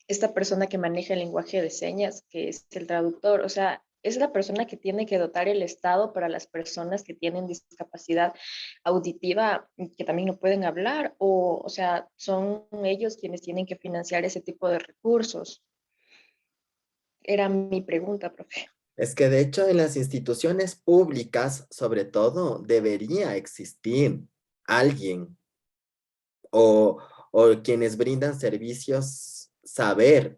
[SPEAKER 9] esta persona que maneja el lenguaje de señas, que es el traductor, o sea, es la persona que tiene que dotar el Estado para las personas que tienen discapacidad auditiva, que también no pueden hablar, o sea, son ellos quienes tienen que financiar ese tipo de recursos. Era mi pregunta, profe.
[SPEAKER 2] es que de hecho en las instituciones públicas, sobre todo, debería existir alguien o quienes brindan servicios saber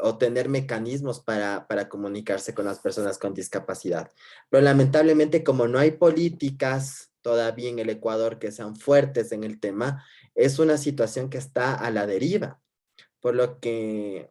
[SPEAKER 2] o tener mecanismos para comunicarse con las personas con discapacidad. Pero lamentablemente, como no hay políticas todavía en el Ecuador que sean fuertes en el tema, es una situación que está a la deriva, por lo que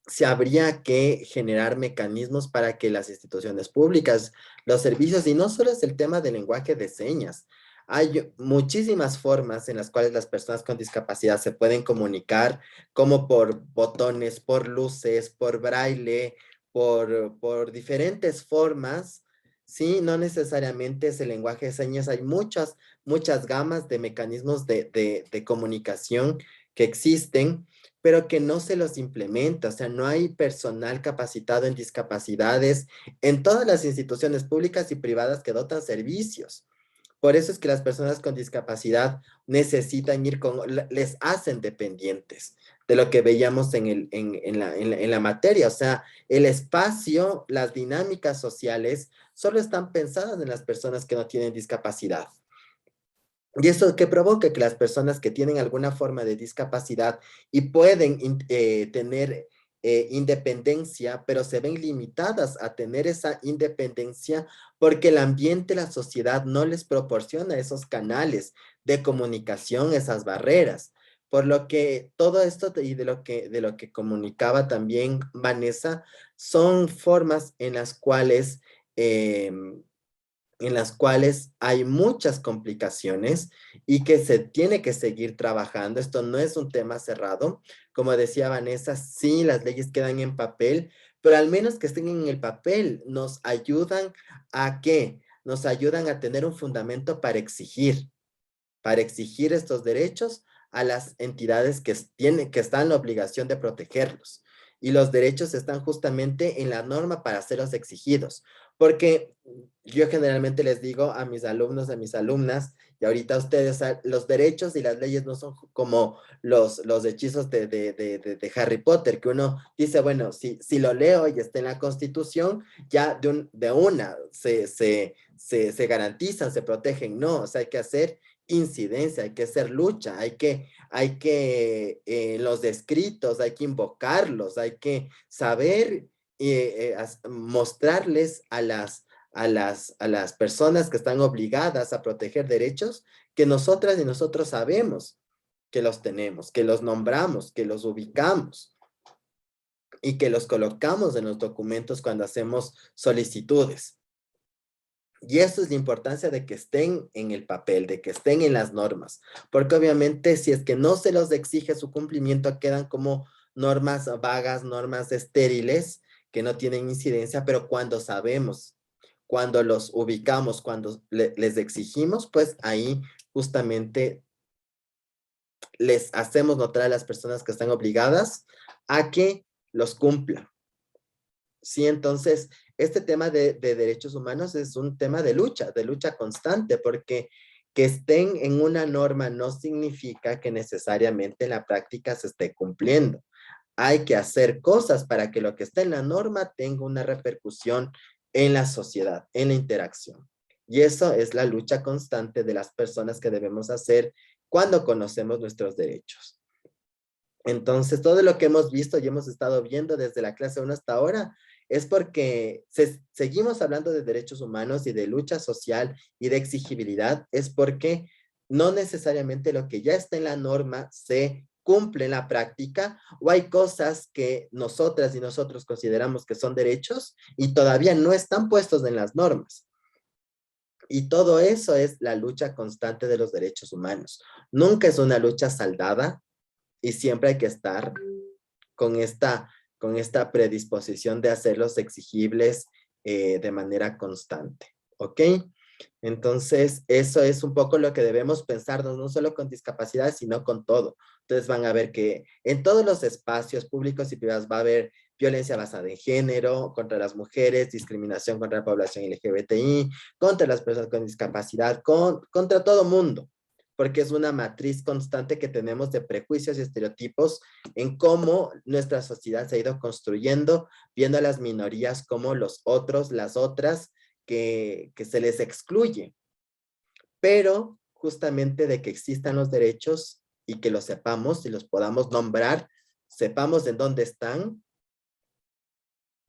[SPEAKER 2] se habría que generar mecanismos para que las instituciones públicas, los servicios, y no solo es el tema del lenguaje de señas, hay muchísimas formas en las cuales las personas con discapacidad se pueden comunicar, como por botones, por luces, por braille, por diferentes formas, ¿sí? No necesariamente es el lenguaje de señas, hay muchas gamas de mecanismos de comunicación que existen, pero que no se los implementa, o sea, no hay personal capacitado en discapacidades en todas las instituciones públicas y privadas que dotan servicios. Por eso es que las personas con discapacidad necesitan les hacen dependientes de lo que veíamos en la materia. O sea, el espacio, las dinámicas sociales solo están pensadas en las personas que no tienen discapacidad. Y eso que provoca que las personas que tienen alguna forma de discapacidad y pueden tener independencia, pero se ven limitadas a tener esa independencia porque el ambiente, la sociedad no les proporciona esos canales de comunicación, esas barreras. Por lo que todo esto y de lo que comunicaba también Vanessa, son formas en las cuales hay muchas complicaciones y que se tiene que seguir trabajando. Esto no es un tema cerrado. Como decía Vanessa, sí, las leyes quedan en papel, pero al menos que estén en el papel, nos ayudan ¿a qué? Nos ayudan a tener un fundamento para exigir estos derechos a las entidades que están en la obligación de protegerlos. Y los derechos están justamente en la norma para serlos exigidos. Porque yo generalmente les digo a mis alumnos, a mis alumnas, y ahorita a ustedes, los derechos y las leyes no son como los hechizos de Harry Potter, que uno dice, bueno, si lo leo y está en la Constitución, ya de una se garantizan, se protegen. No, o sea, hay que hacer incidencia, hay que hacer lucha, hay que los escritos, hay que invocarlos, hay que saber mostrarles a las personas que están obligadas a proteger derechos que nosotras y nosotros sabemos que los tenemos, que los nombramos, que los ubicamos y que los colocamos en los documentos cuando hacemos solicitudes. Y eso es la importancia de que estén en el papel, de que estén en las normas, porque obviamente si es que no se los exige su cumplimiento, quedan como normas vagas, normas estériles, que no tienen incidencia, pero cuando sabemos, cuando los ubicamos, cuando les exigimos, pues ahí justamente les hacemos notar a las personas que están obligadas a que los cumplan. Sí, entonces, este tema de derechos humanos es un tema de lucha constante, porque que estén en una norma no significa que necesariamente en la práctica se esté cumpliendo. Hay que hacer cosas para que lo que está en la norma tenga una repercusión en la sociedad, en la interacción. Y eso es la lucha constante de las personas que debemos hacer cuando conocemos nuestros derechos. Entonces, todo lo que hemos visto y hemos estado viendo desde la clase 1 hasta ahora es porque seguimos hablando de derechos humanos y de lucha social y de exigibilidad, es porque no necesariamente lo que ya está en la norma se cumple en la práctica, o hay cosas que nosotras y nosotros consideramos que son derechos y todavía no están puestos en las normas. Y todo eso es la lucha constante de los derechos humanos. Nunca es una lucha saldada, y siempre hay que estar con esta predisposición de hacerlos exigibles de manera constante, ¿ok? Entonces, eso es un poco lo que debemos pensarnos, no solo con discapacidad, sino con todo. Entonces van a ver que en todos los espacios públicos y privados va a haber violencia basada en género, contra las mujeres, discriminación contra la población LGBTI, contra las personas con discapacidad, contra todo mundo, porque es una matriz constante que tenemos de prejuicios y estereotipos en cómo nuestra sociedad se ha ido construyendo, viendo a las minorías como los otros, las otras, que se les excluye. Pero justamente de que existan los derechos y que los sepamos y los podamos nombrar, sepamos en dónde están,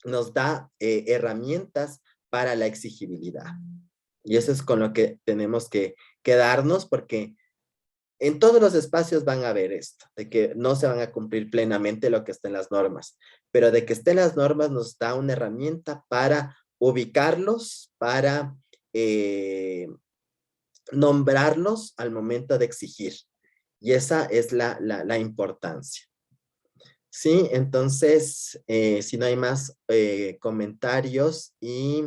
[SPEAKER 2] nos da herramientas para la exigibilidad. Y eso es con lo que tenemos que quedarnos, porque en todos los espacios van a ver esto, de que no se van a cumplir plenamente lo que está en las normas, pero de que estén las normas nos da una herramienta para ubicarlos, para nombrarlos al momento de exigir. Y esa es la importancia. Sí, entonces, si no hay más comentarios y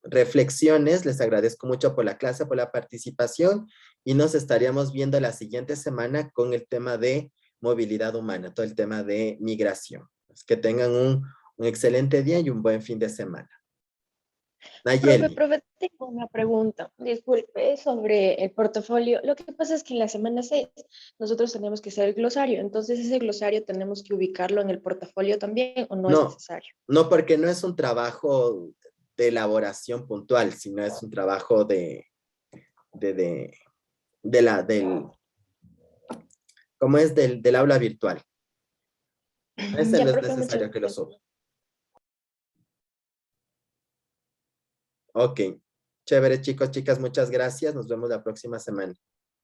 [SPEAKER 2] reflexiones, les agradezco mucho por la clase, por la participación, y nos estaríamos viendo la siguiente semana con el tema de movilidad humana, todo el tema de migración. Que tengan un excelente día y un buen fin de semana. Nayeli.
[SPEAKER 9] Profe, tengo una pregunta, disculpe, sobre el portafolio. Lo que pasa es que en la semana 6 nosotros tenemos que hacer el glosario, entonces ese glosario tenemos que ubicarlo en el portafolio también, ¿o no es necesario?
[SPEAKER 2] No, porque no es un trabajo de elaboración puntual, sino es un trabajo del aula virtual. Ese no es necesario que lo suba. Ok, chévere chicos, chicas, muchas gracias. Nos vemos la próxima semana.